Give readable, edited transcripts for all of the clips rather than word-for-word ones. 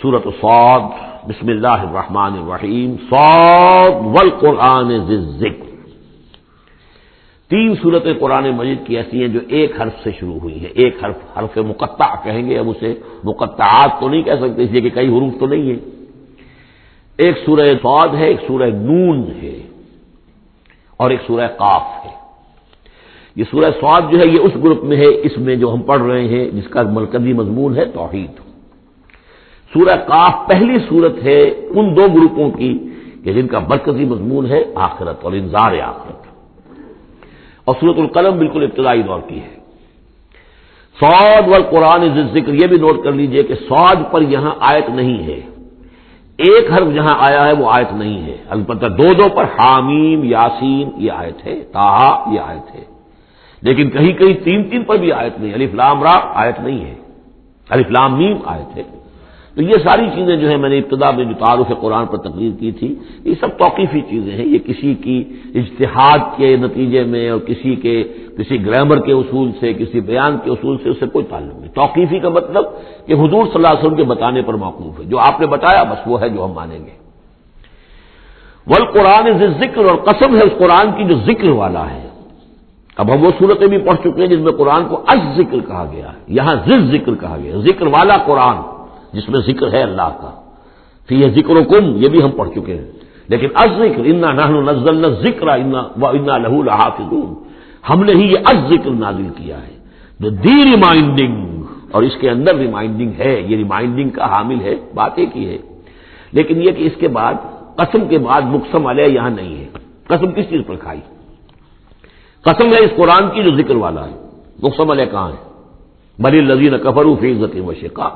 سورۃ صاد، بسم اللہ الرحمن الرحیم، صاد والقرآن ذی الذکر۔ تین صورتیں قرآن مجید کی ایسی ہیں جو ایک حرف سے شروع ہوئی ہیں، ایک حرف مقطع کہیں گے، اب اسے مقطعات تو نہیں کہہ سکتے اس لیے کہ کئی حروف تو نہیں ہیں۔ ایک سورہ صاد ہے، ایک سورہ نون ہے اور ایک سورہ قاف ہے۔ یہ سورہ صاد جو ہے یہ اس گروپ میں ہے، اس میں جو ہم پڑھ رہے ہیں جس کا مرکزی مضمون ہے توحید۔ سورہ قاف پہلی صورت ہے ان دو گروپوں کی کہ جن کا مرکزی مضمون ہے آخرت اور انذار آخرت، اور سورۃ القلم بالکل ابتدائی دور کی ہے۔ صاد والقرآن ذی الذکر، یہ بھی نوٹ کر لیجئے کہ صاد پر یہاں آیت نہیں ہے، ایک حرف جہاں آیا ہے وہ آیت نہیں ہے، البتہ دو پر حامیم، یاسین یہ آیت ہے، طٰہٰ یہ آیت ہے، لیکن کہیں کہیں تین پر بھی آیت نہیں، الف لام را آیت نہیں ہے، الف لام میم آیت ہے۔ تو یہ ساری چیزیں جو ہے میں نے ابتدا میں جو تعارف قرآن پر تقریر کی تھی، یہ سب توقیفی چیزیں ہیں، یہ کسی کی اجتہاد کے نتیجے میں اور کسی گرامر کے اصول سے، کسی بیان کے اصول سے اس سے کوئی تعلق نہیں۔ توقیفی کا مطلب کہ حضور صلی اللہ علیہ وسلم کے بتانے پر موقوف ہے، جو آپ نے بتایا بس وہ ہے جو ہم مانیں گے۔ والقرآن ذی الذکر، اور قسم ہے اس قرآن کی جو ذکر والا ہے۔ اب ہم وہ صورتیں بھی پڑھ چکے ہیں جس میں قرآن کو الذکر کہا گیا ہے، یہاں ذی الذکر کہا گیا، ذکر والا قرآن جس میں ذکر ہے اللہ کا۔ فیہ ذکرکم یہ بھی ہم پڑھ چکے ہیں، لیکن الذکر انا نحن نزلنا الذکر وانا لہ لحافظون، ہم نے ہی یہ الذکر نازل کیا ہے، دی ریمائنڈنگ، اور اس کے اندر ریمائنڈنگ ہے، یہ ریمائنڈنگ کا حامل ہے، بات ایک ہی ہے، لیکن یہ کہ اس کے بعد قسم کے بعد مقسم علیہ یہاں نہیں ہے۔ قسم کس چیز پر کھائی؟ قسم ہے اس قرآن کی جو ذکر والا ہے، مقسم علیہ کہاں ہے؟ بل الذین کفروا فی عزۃ و شقاق،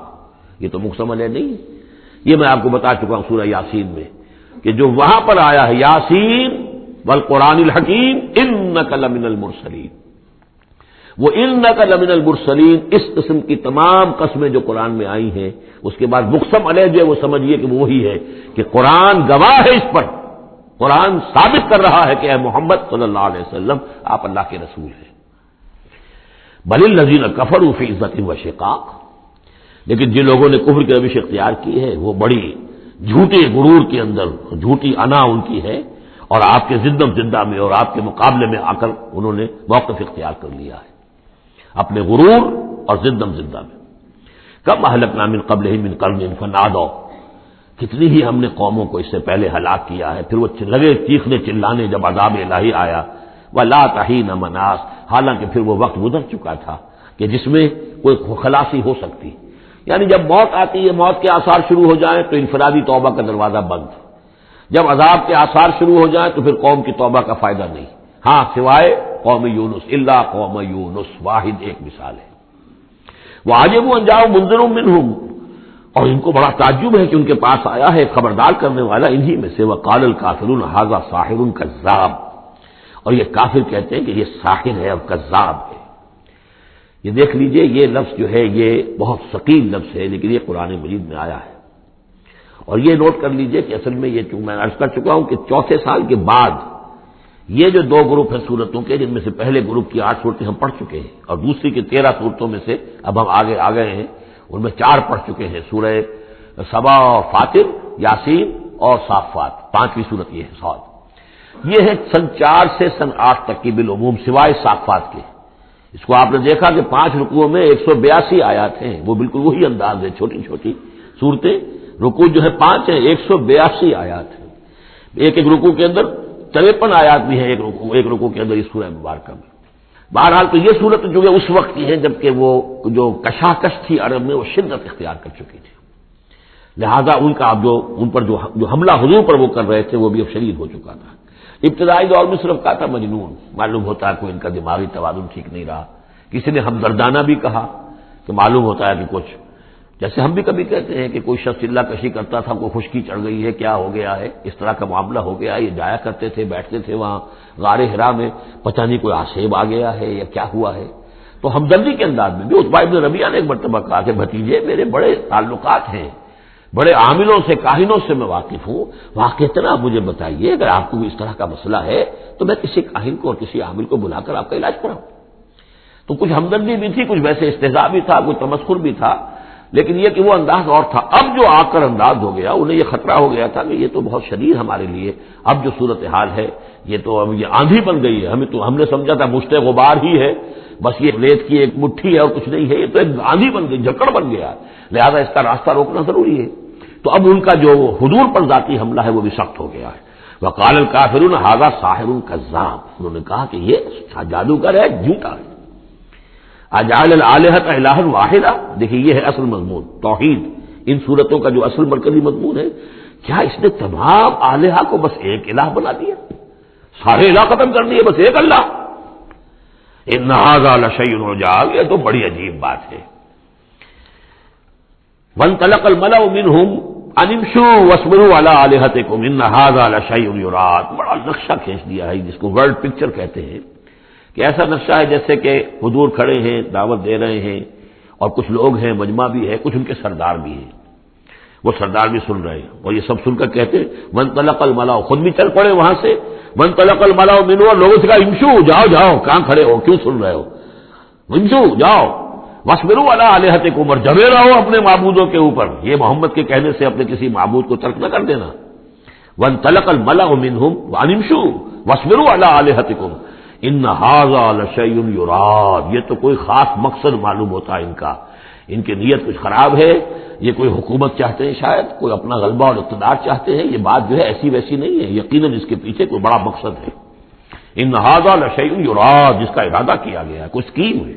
یہ تو مقسم علیہ نہیں ہے۔ یہ میں آپ کو بتا چکا ہوں سورہ یاسین میں کہ جو وہاں پر آیا ہے یاسین والقرآن الحکیم انک لمن المرسلین، وہ انک لمن المرسلین، اس قسم کی تمام قسمیں جو قرآن میں آئی ہیں اس کے بعد مقسم علیہ جو ہے وہ سمجھیے کہ وہی ہے کہ قرآن گواہ ہے اس پر، قرآن ثابت کر رہا ہے کہ اے محمد صلی اللہ علیہ وسلم آپ اللہ کے رسول ہیں۔ بل الذین کفروا فی عزۃ و شقاق، لیکن جن لوگوں نے کفر کی روش اختیار کی ہے وہ بڑی جھوٹے غرور کے اندر، جھوٹی انا ان کی ہے، اور آپ کے زندم زندہ میں اور آپ کے مقابلے میں آ کر انہوں نے موقف اختیار کر لیا ہے اپنے غرور اور زندم زندہ میں۔ کم اہلکنا من قبلہم من قرن فنادوا، کتنی ہی ہم نے قوموں کو اس سے پہلے ہلاک کیا ہے، پھر وہ لگے چیخنے چلانے جب عذاب الہی آیا، ولا تحین مناص، حالانکہ پھر وہ وقت گزر چکا تھا کہ جس میں کوئی خلاصی ہو سکتی، یعنی جب موت آتی ہے، موت کے آثار شروع ہو جائیں تو انفرادی توبہ کا دروازہ بند، جب عذاب کے آثار شروع ہو جائیں تو پھر قوم کی توبہ کا فائدہ نہیں، ہاں سوائے قوم یونس، الا قوم یونس، واحد ایک مثال ہے۔ وعجبوا ان جاءهم منذر منهم، اور ان کو بڑا تعجب ہے کہ ان کے پاس آیا ہے خبردار کرنے والا انہی میں سے، وقال الکافرون ھذا ساحر کذاب، اور یہ کافر کہتے ہیں کہ یہ ساحر ہے اور کذاب ہے۔ یہ دیکھ لیجئے یہ لفظ جو ہے یہ بہت ثقیل لفظ ہے، لیکن یہ قرآن مجید میں آیا ہے، اور یہ نوٹ کر لیجئے کہ اصل میں یہ چونکہ میں عرض کر چکا ہوں کہ چوتھے سال کے بعد یہ جو دو گروپ ہیں صورتوں کے، جن میں سے پہلے گروپ کی 8 صورتیں ہم پڑھ چکے ہیں اور دوسری کی 13 صورتوں میں سے اب ہم آگے آ گئے ہیں، ان میں 4 پڑھ چکے ہیں، سورہ سبا اور فاطر، یاسین اور صافات، 5ویں صورت یہ ہے صاد۔ یہ ہے سن 4 سے سن 8 تک کی بالعموم سوائے صافات کے۔ اس کو آپ نے دیکھا کہ 5 رکوعوں میں 182 آیات ہیں، وہ بالکل وہی انداز ہے، چھوٹی چھوٹی صورتیں، رکوع جو ہے 5 ہیں، 182 آیات ہیں، ایک رکوع کے اندر 53 آیات بھی ہیں، ایک رکوع کے اندر اس سورہ مبارکہ میں۔ بہرحال تو یہ صورت جو ہے اس وقت کی ہے جبکہ وہ جو کشاکش تھی عرب میں وہ شدت اختیار کر چکی تھی، لہذا ان کا اب ان پر جو حملہ حضور پر وہ کر رہے تھے وہ بھی اب شدید ہو چکا تھا۔ ابتدائی دور میں صرف کہا تھا مجنون، معلوم ہوتا ہے کوئی ان کا دماغی توازن ٹھیک نہیں رہا، کسی نے ہمدردانہ بھی کہا کہ معلوم ہوتا ہے کہ کچھ، جیسے ہم بھی کبھی کہتے ہیں کہ کوئی شخص چلہ کشی کرتا تھا، کوئی خشکی چڑھ گئی ہے، کیا ہو گیا ہے، اس طرح کا معاملہ ہو گیا، یہ جایا کرتے تھے، بیٹھتے تھے وہاں غار حرا میں، پتہ نہیں کوئی آسیب آ گیا ہے یا کیا ہوا ہے، تو ہمدردی کے انداز میں بھی عتبہ بن ربیعہ نے ایک مرتبہ کہا کہ بھتیجے میرے بڑے تعلقات ہیں، بڑے عاملوں سے کاہنوں سے میں واقف ہوں، واقعتنا مجھے بتائیے اگر آپ کو اس طرح کا مسئلہ ہے تو میں کسی کاہن کو اور کسی عامل کو بلا کر آپ کا علاج کراؤں۔ تو کچھ ہمدردی بھی تھی، کچھ ویسے استہزاء بھی تھا، کچھ تمسخر بھی تھا، لیکن یہ کہ وہ انداز اور تھا. اب جو آ کر انداز ہو گیا، انہیں یہ خطرہ ہو گیا تھا کہ یہ تو بہت شدید ہمارے لیے اب جو صورتحال ہے، یہ تو اب یہ آندھی بن گئی ہے. ہم نے سمجھا تھا مشت غبار ہی ہے، بس یہ ریت کی ایک مٹھی ہے اور کچھ نہیں ہے، یہ تو ایک آندھی بن گئی، جکڑ بن گیا، لہذا اس کا راستہ روکنا ضروری ہے. تو اب ان کا جو حضور پر ذاتی حملہ ہے وہ بھی سخت ہو گیا ہے. وقال الکافرون ھذا ساحر کذاب، انہوں نے کہا کہ یہ جادوگر ہے، جھوٹا ہے. اجعل الآلہۃ الہا واحدا، دیکھیے یہ ہے اصل مضمون توحید. ان صورتوں کا جو اصل مرکزی مضمون ہے، کیا اس نے تمام آلہہ کو بس ایک الہ بنا دیا، سارے الہ ختم کر دیے، بس ایک اللہ. ان ھذا لشیء عجاب، یہ تو بڑی عجیب بات ہے. وانطلق الملأ منهم ان امشوا واصبروا على آلہتکم ان ھذا لشیء یراد. بڑا نقشہ کھینچ دیا ہے جس کو ورڈ پکچر کہتے ہیں، کہ ایسا نقشہ ہے جیسے کہ حضور کھڑے ہیں، دعوت دے رہے ہیں، اور کچھ لوگ ہیں، مجمع بھی ہے، کچھ ان کے سردار بھی ہیں، وہ سردار بھی سن رہے ہیں، اور یہ سب سن کر کہتے وانطلق الملأ، خود بھی چل پڑے وہاں سے. وانطلق الملأ منهم، اور لوگوں سے کہا امشوا، جاؤ جاؤ، کہاں کھڑے ہو، کیوں سن رہے ہو، امشوا جاؤ. واصبروا علی آلہتکم، اور جمے رہو اپنے معبودوں کے اوپر. یہ محمد کے کہنے سے اپنے کسی معبود کو ترک نہ کر دینا. وانطلق الملأ منهم ان امشوا واصبروا علی آلہتکم ان ھذا لشیء یراد. یہ تو کوئی خاص مقصد معلوم ہوتا ہے ان کا، ان کی نیت کچھ خراب ہے، یہ کوئی حکومت چاہتے ہیں، شاید کوئی اپنا غلبہ اور اقتدار چاہتے ہیں. یہ بات جو ہے ایسی ویسی نہیں ہے، یقیناً اس کے پیچھے کوئی بڑا مقصد ہے. ان ھذا لشیء یراد، جس کا ارادہ کیا گیا ہے، کوئی اسکیم ہے.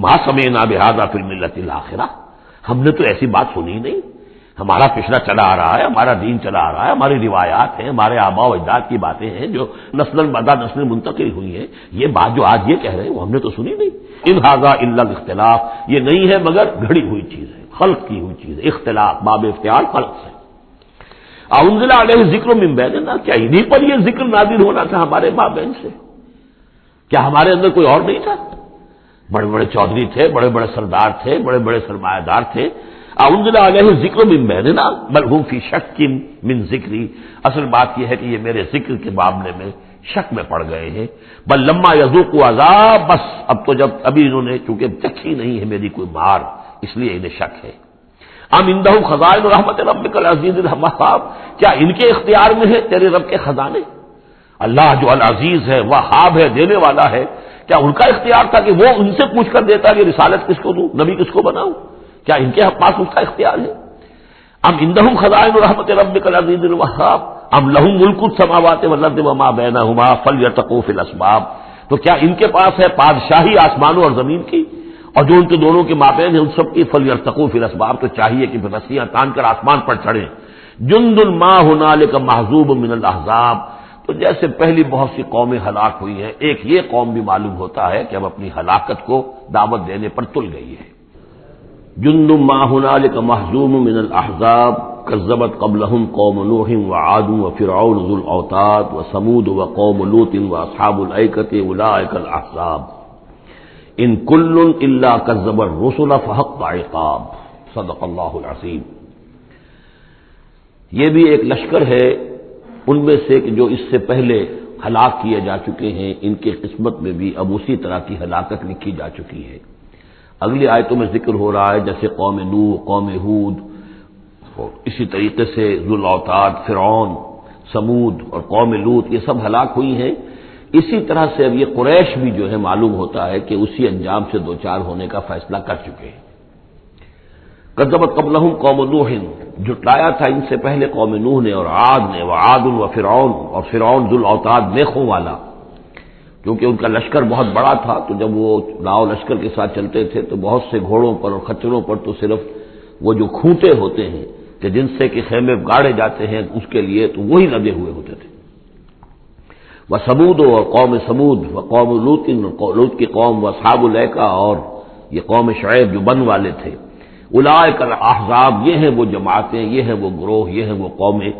ما سمعنا بھذا فی الملۃ الاخرہ، ہم نے تو ایسی بات سنی نہیں. ہمارا پچھلا چلا آ رہا ہے، ہمارا دین چلا آ رہا ہے، ہماری روایات ہیں، ہمارے آباء و اجداد کی باتیں ہیں جو نسل بعد نسل منتقل ہوئی ہیں. یہ بات جو آج یہ کہہ رہے ہیں وہ ہم نے تو سنی نہیں. ان ھذا الا الاختلاف، یہ نہیں ہے مگر گھڑی ہوئی چیز ہے، خلق کی ہوئی چیز ہے. اختلاف باب افتعال خلق سے. انزل علیہ ذکر من بیننا، کیا انہیں پر یہ ذکر نازل ہونا تھا ہمارے مابین سے؟ کیا ہمارے اندر کوئی اور نہیں تھا؟ بڑے بڑے چودھری تھے، بڑے بڑے سردار تھے، بڑے بڑے سرمایہ دار تھے. انزل علیہ ذکر من بیننا بل هم فی شک من ذکری، اصل بات یہ ہے کہ یہ میرے ذکر کے معاملے میں شک میں پڑ گئے ہیں. بل لما یذوقوا عذاب، بس اب تو جب ابھی انہوں نے چونکہ چکھی نہیں ہے میری کوئی مار، اس لیے انہیں شک ہے. ام عندہم خزائن رحمت ربک العزیز الوہاب، کیا ان کے اختیار میں ہے تیرے رب کے خزانے؟ اللہ جو العزیز ہے، وہاب ہے، دینے والا ہے، کیا ان کا اختیار تھا کہ وہ ان سے پوچھ کر دیتا کہ رسالت کس کو دوں، نبی کس کو بناؤں؟ کیا ان کے پاس اس کا اختیار ہے؟ ام عندہم خزائن رحمت ربک العزیز الوہاب ام لہم ملک السماوات والارض وما بینہما فلیرتقوا فی الاسباب، تو کیا ان کے پاس ہے بادشاہی آسمانوں اور زمین کی، اور جو ان کے دونوں کے مابین ہے ان سب کی فلیرتقوا فی الاسباب، تو چاہیے کہ رسیاں تان کر آسمان پر چڑھیں. جند ما ہنالک محذوب من الاحزاب، تو جیسے پہلی بہت سی قومیں ہلاک ہوئی ہیں، ایک یہ قوم بھی معلوم ہوتا ہے کہ اب اپنی ہلاکت کو دعوت دینے پر تل گئی ہے. جند ما هنالك محزوم من الاحزاب كذبت قبلهم قوم نوح وعاد وفرعون ذو الاوتاد وثمود وقوم لوط واصحاب الايكه اولئك الاحزاب ان كل الا كذب الرسل فحق عقاب. صدق اللہ العظیم. یہ بھی ایک لشکر ہے ان میں سے کہ جو اس سے پہلے ہلاک کیے جا چکے ہیں، ان کی قسمت میں بھی اب اسی طرح کی ہلاکت لکھی جا چکی ہے. اگلی آیتوں میں ذکر ہو رہا ہے جیسے قوم نوح، قوم ہود، اسی طریقے سے ذو الاوتاد، فرعون، سمود اور قوم لوط، یہ سب ہلاک ہوئی ہیں. اسی طرح سے اب یہ قریش بھی جو ہے معلوم ہوتا ہے کہ اسی انجام سے دوچار ہونے کا فیصلہ کر چکے ہیں. کذبت قبلہم قوم نوح، جھٹلایا تھا ان سے پہلے قوم نوح نے اور عاد نے، وعاد وفرعون، اور فرعون ذو الاوتاد میخوں والا، کیونکہ ان کا لشکر بہت بڑا تھا. تو جب وہ لاؤ لشکر کے ساتھ چلتے تھے تو بہت سے گھوڑوں پر اور خچروں پر تو صرف وہ جو کھوٹے ہوتے ہیں کہ جن سے کہ خیمے گاڑے جاتے ہیں اس کے لیے، تو وہی لدے ہوئے ہوتے تھے. وہ سمود اور قوم سمود، وہ قوم لوط، لوط کی قوم، وہ اصحاب الایکہ، اور یہ قوم شعیب جو بن والے تھے. اولئک الاحزاب، یہ ہیں وہ جماعتیں، یہ ہیں وہ گروہ، یہ ہیں وہ قومیں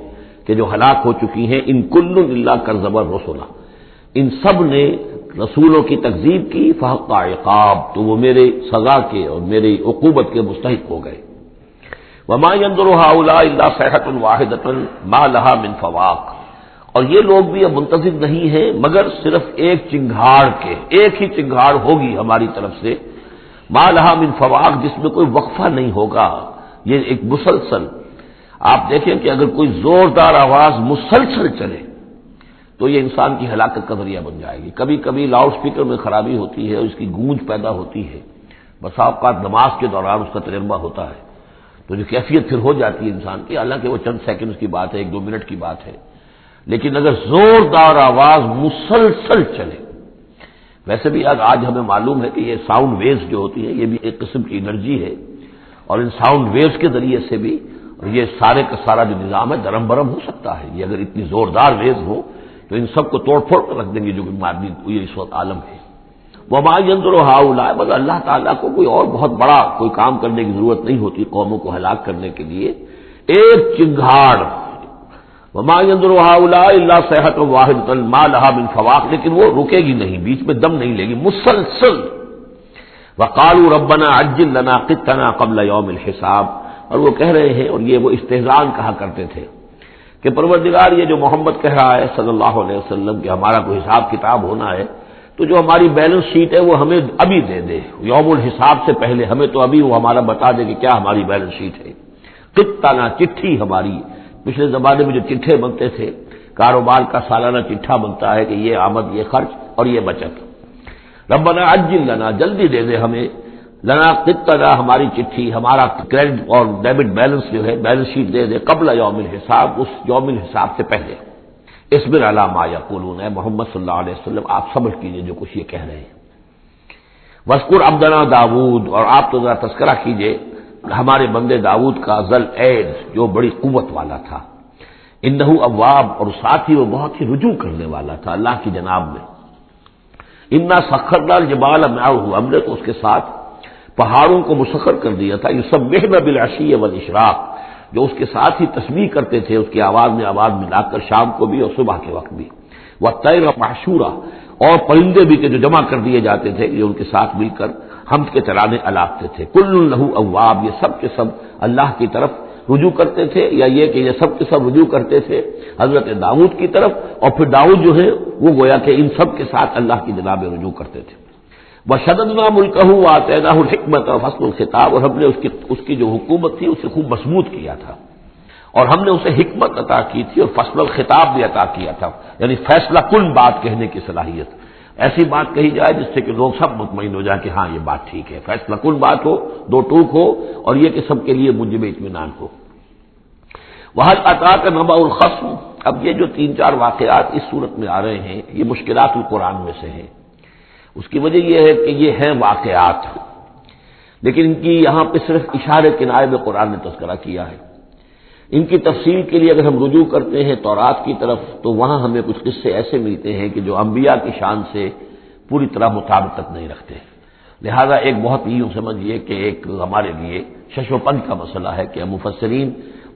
کہ جو ہلاک ہو چکی ہیں. ان کل الا کذب الرسل، ان سب نے رسولوں کی تکذیب کی. فحق عقاب، تو وہ میرے سزا کے اور میری عقوبت کے مستحق ہو گئے. وما ينظر هؤلاء الا صيحة واحدة ما لها من فواق، اور یہ لوگ بھی اب منتظر نہیں ہیں مگر صرف ایک چنگھاڑ کے، ایک ہی چنگھاڑ ہوگی ہماری طرف سے. ما لہا من فواق، جس میں کوئی وقفہ نہیں ہوگا، یہ ایک مسلسل، آپ دیکھیں کہ اگر کوئی زوردار آواز مسلسل چلے تو یہ انسان کی ہلاکت کا ذریعہ بن جائے گی۔ کبھی کبھی لاؤڈ سپیکر میں خرابی ہوتی ہے، اس کی گونج پیدا ہوتی ہے، بسا اوقات نماز کے دوران اس کا تجربہ ہوتا ہے، تو جو کیفیت پھر ہو جاتی ہے انسان کی، حالانکہ وہ چند سیکنڈز کی بات ہے، 1-2 منٹ کی بات ہے، لیکن اگر زوردار آواز مسلسل چلے، ویسے بھی آج ہمیں معلوم ہے کہ یہ ساؤنڈ ویوز جو ہوتی ہیں یہ بھی ایک قسم کی انرجی ہے، اور ان ساؤنڈ ویوز کے ذریعے سے بھی یہ سارے کا سارا جو نظام ہے درم برم ہو سکتا ہے۔ یہ اگر اتنی زوردار ویوز ہو تو ان سب کو توڑ پھوڑ کر رکھ دیں گے جو مادی یہ اس وقت عالم ہے۔ وما ينظر هؤلاء، بس اللہ تعالیٰ کو کوئی اور بہت بڑا کوئی کام کرنے کی ضرورت نہیں ہوتی قوموں کو ہلاک کرنے کے لیے، ایک چنگھاڑ، وما ينظر هؤلاء الا صيحة واحدة ما لها من فواق، لیکن وہ رکے گی نہیں، بیچ میں دم نہیں لے گی، مسلسل۔ وقالوا ربنا عجل لنا قطنا قبل يوم الحساب، اور وہ کہہ رہے ہیں، اور یہ وہ استہزاء کہا کرتے تھے کہ پروردگار یہ جو محمد کہہ رہا ہے صلی اللہ علیہ وسلم کہ ہمارا کوئی حساب کتاب ہونا ہے، تو جو ہماری بیلنس شیٹ ہے وہ ہمیں ابھی دے دے، یوم الحساب سے پہلے ہمیں تو ابھی وہ ہمارا بتا دے کہ کیا ہماری بیلنس شیٹ ہے۔ قطنا، چٹھی ہماری، پچھلے زمانے میں جو چٹھے بنتے تھے، کاروبار کا سالانہ چٹھا بنتا ہے کہ یہ آمد، یہ خرچ اور یہ بچت۔ ربنا عجل لنا، جلدی دے دے ہمیں، لنا قطنا، ہماری چٹھی، ہمارا کریڈٹ اور ڈیبٹ بیلنس جو ہے بیلنس شیٹ دے دے، قبل یوم الحساب، اس یوم الحساب سے پہلے۔ اصبر علی ما یقولون، اے محمد صلی اللہ علیہ وسلم آپ صبر کیجئے جو کچھ یہ کہہ رہے ہیں۔ واذکر عبدنا داؤد، اور آپ تو ذرا تذکرہ کیجئے ہمارے بندے داؤد کا، ذل ایڈ، جو بڑی قوت والا تھا، انہ اواب، اور ساتھ ہی وہ بہت ہی رجوع کرنے والا تھا اللہ کی جناب میں۔ انا سخرنا الجبال معه، ہم نے تو اس کے ساتھ پہاڑوں کو مسخر کر دیا تھا، یسبحن بالعشی والاشراق، جو اس کے ساتھ ہی تسبیح کرتے تھے اس کی آواز میں آواز ملا کر، شام کو بھی اور صبح کے وقت بھی۔ والطیر محشورا، اور پرندے بھی کہ جو جمع کر دیے جاتے تھے یہ ان کے ساتھ مل کر حمد کے ترانے الاپتے تھے۔ کل لہ اواب، یہ سب کے سب اللہ کی طرف رجوع کرتے تھے، یا یہ کہ یہ سب کے سب رجوع کرتے تھے حضرت داؤد کی طرف، اور پھر داؤد جو ہے وہ گویا کہ ان سب کے ساتھ اللہ کی جناب رجوع کرتے تھے۔ وشددنا ملکہ وآتیناہ الحکمۃ وفصل الخطاب، اور ہم نے اس کی جو حکومت تھی اسے خوب مضبوط کیا تھا، اور ہم نے اسے حکمت عطا کی تھی اور فصل الخطاب بھی عطا کیا تھا، یعنی فیصلہ کن بات کہنے کی صلاحیت، ایسی بات کہی جائے جس سے کہ لوگ سب مطمئن ہو جائیں کہ ہاں یہ بات ٹھیک ہے، فیصلہ کن بات ہو، دو ٹوک ہو، اور یہ کہ سب کے لیے موجب اطمینان ہو۔ وَهَلْ أَتَاكَ نَبَأُ الْخَصْمِ، اب یہ جو 3-4 واقعات اس صورت میں آ رہے ہیں یہ مشکلات القرآن میں سے ہیں۔ اس کی وجہ یہ ہے کہ یہ ہیں واقعات، لیکن ان کی یہاں پہ صرف اشارے کنائے میں قرآن نے تذکرہ کیا ہے۔ ان کی تفصیل کے لیے اگر ہم رجوع کرتے ہیں تورات کی طرف تو وہاں ہمیں کچھ قصے ایسے ملتے ہیں کہ جو انبیاء کی شان سے پوری طرح مطابقت نہیں رکھتے، لہذا ایک بہت ہی یوں سمجھیے کہ ایک ہمارے لیے شش و پنج کا مسئلہ ہے کہ مفسرین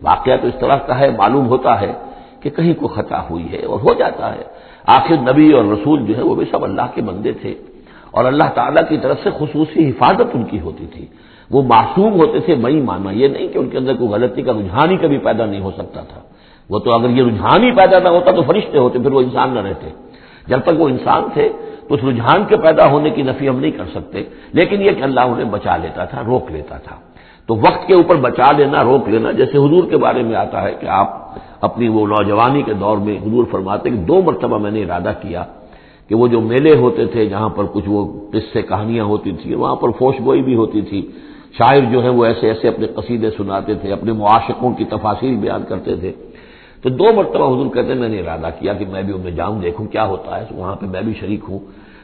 واقعہ تو اس طرح کا ہے، معلوم ہوتا ہے کہ کہیں کو خطا ہوئی ہے اور ہو جاتا ہے، آخر نبی اور رسول جو ہے وہ بھی سب اللہ کے بندے تھے، اور اللہ تعالیٰ کی طرف سے خصوصی حفاظت ان کی ہوتی تھی، وہ معصوم ہوتے تھے بئی معنی، یہ نہیں کہ ان کے اندر کوئی غلطی کا رجحان ہی کبھی پیدا نہیں ہو سکتا تھا، وہ تو اگر یہ رجحان ہی پیدا نہ ہوتا تو فرشتے ہوتے، پھر وہ انسان نہ رہتے، جب تک وہ انسان تھے تو اس رجحان کے پیدا ہونے کی نفی ہم نہیں کر سکتے، لیکن یہ کہ اللہ انہیں بچا لیتا تھا، روک لیتا تھا، تو وقت کے اوپر بچا لینا، روک لینا، جیسے حضور کے بارے میں آتا ہے کہ آپ اپنی وہ نوجوانی کے دور میں حضور فرماتے کہ 2 مرتبہ میں نے ارادہ کیا کہ وہ جو میلے ہوتے تھے جہاں پر کچھ وہ قصے کہانیاں ہوتی تھیں، وہاں پر فوش گوئی بھی ہوتی تھی، شاعر جو ہے وہ ایسے ایسے اپنے قصیدے سناتے تھے، اپنے معاشقوں کی تفاصیل بیان کرتے تھے، تو 2 مرتبہ حضور کہتے ہیں میں نے ارادہ کیا کہ میں بھی ان میں جاؤں، دیکھوں کیا ہوتا ہے، وہاں پہ میں بھی شریک ہوں،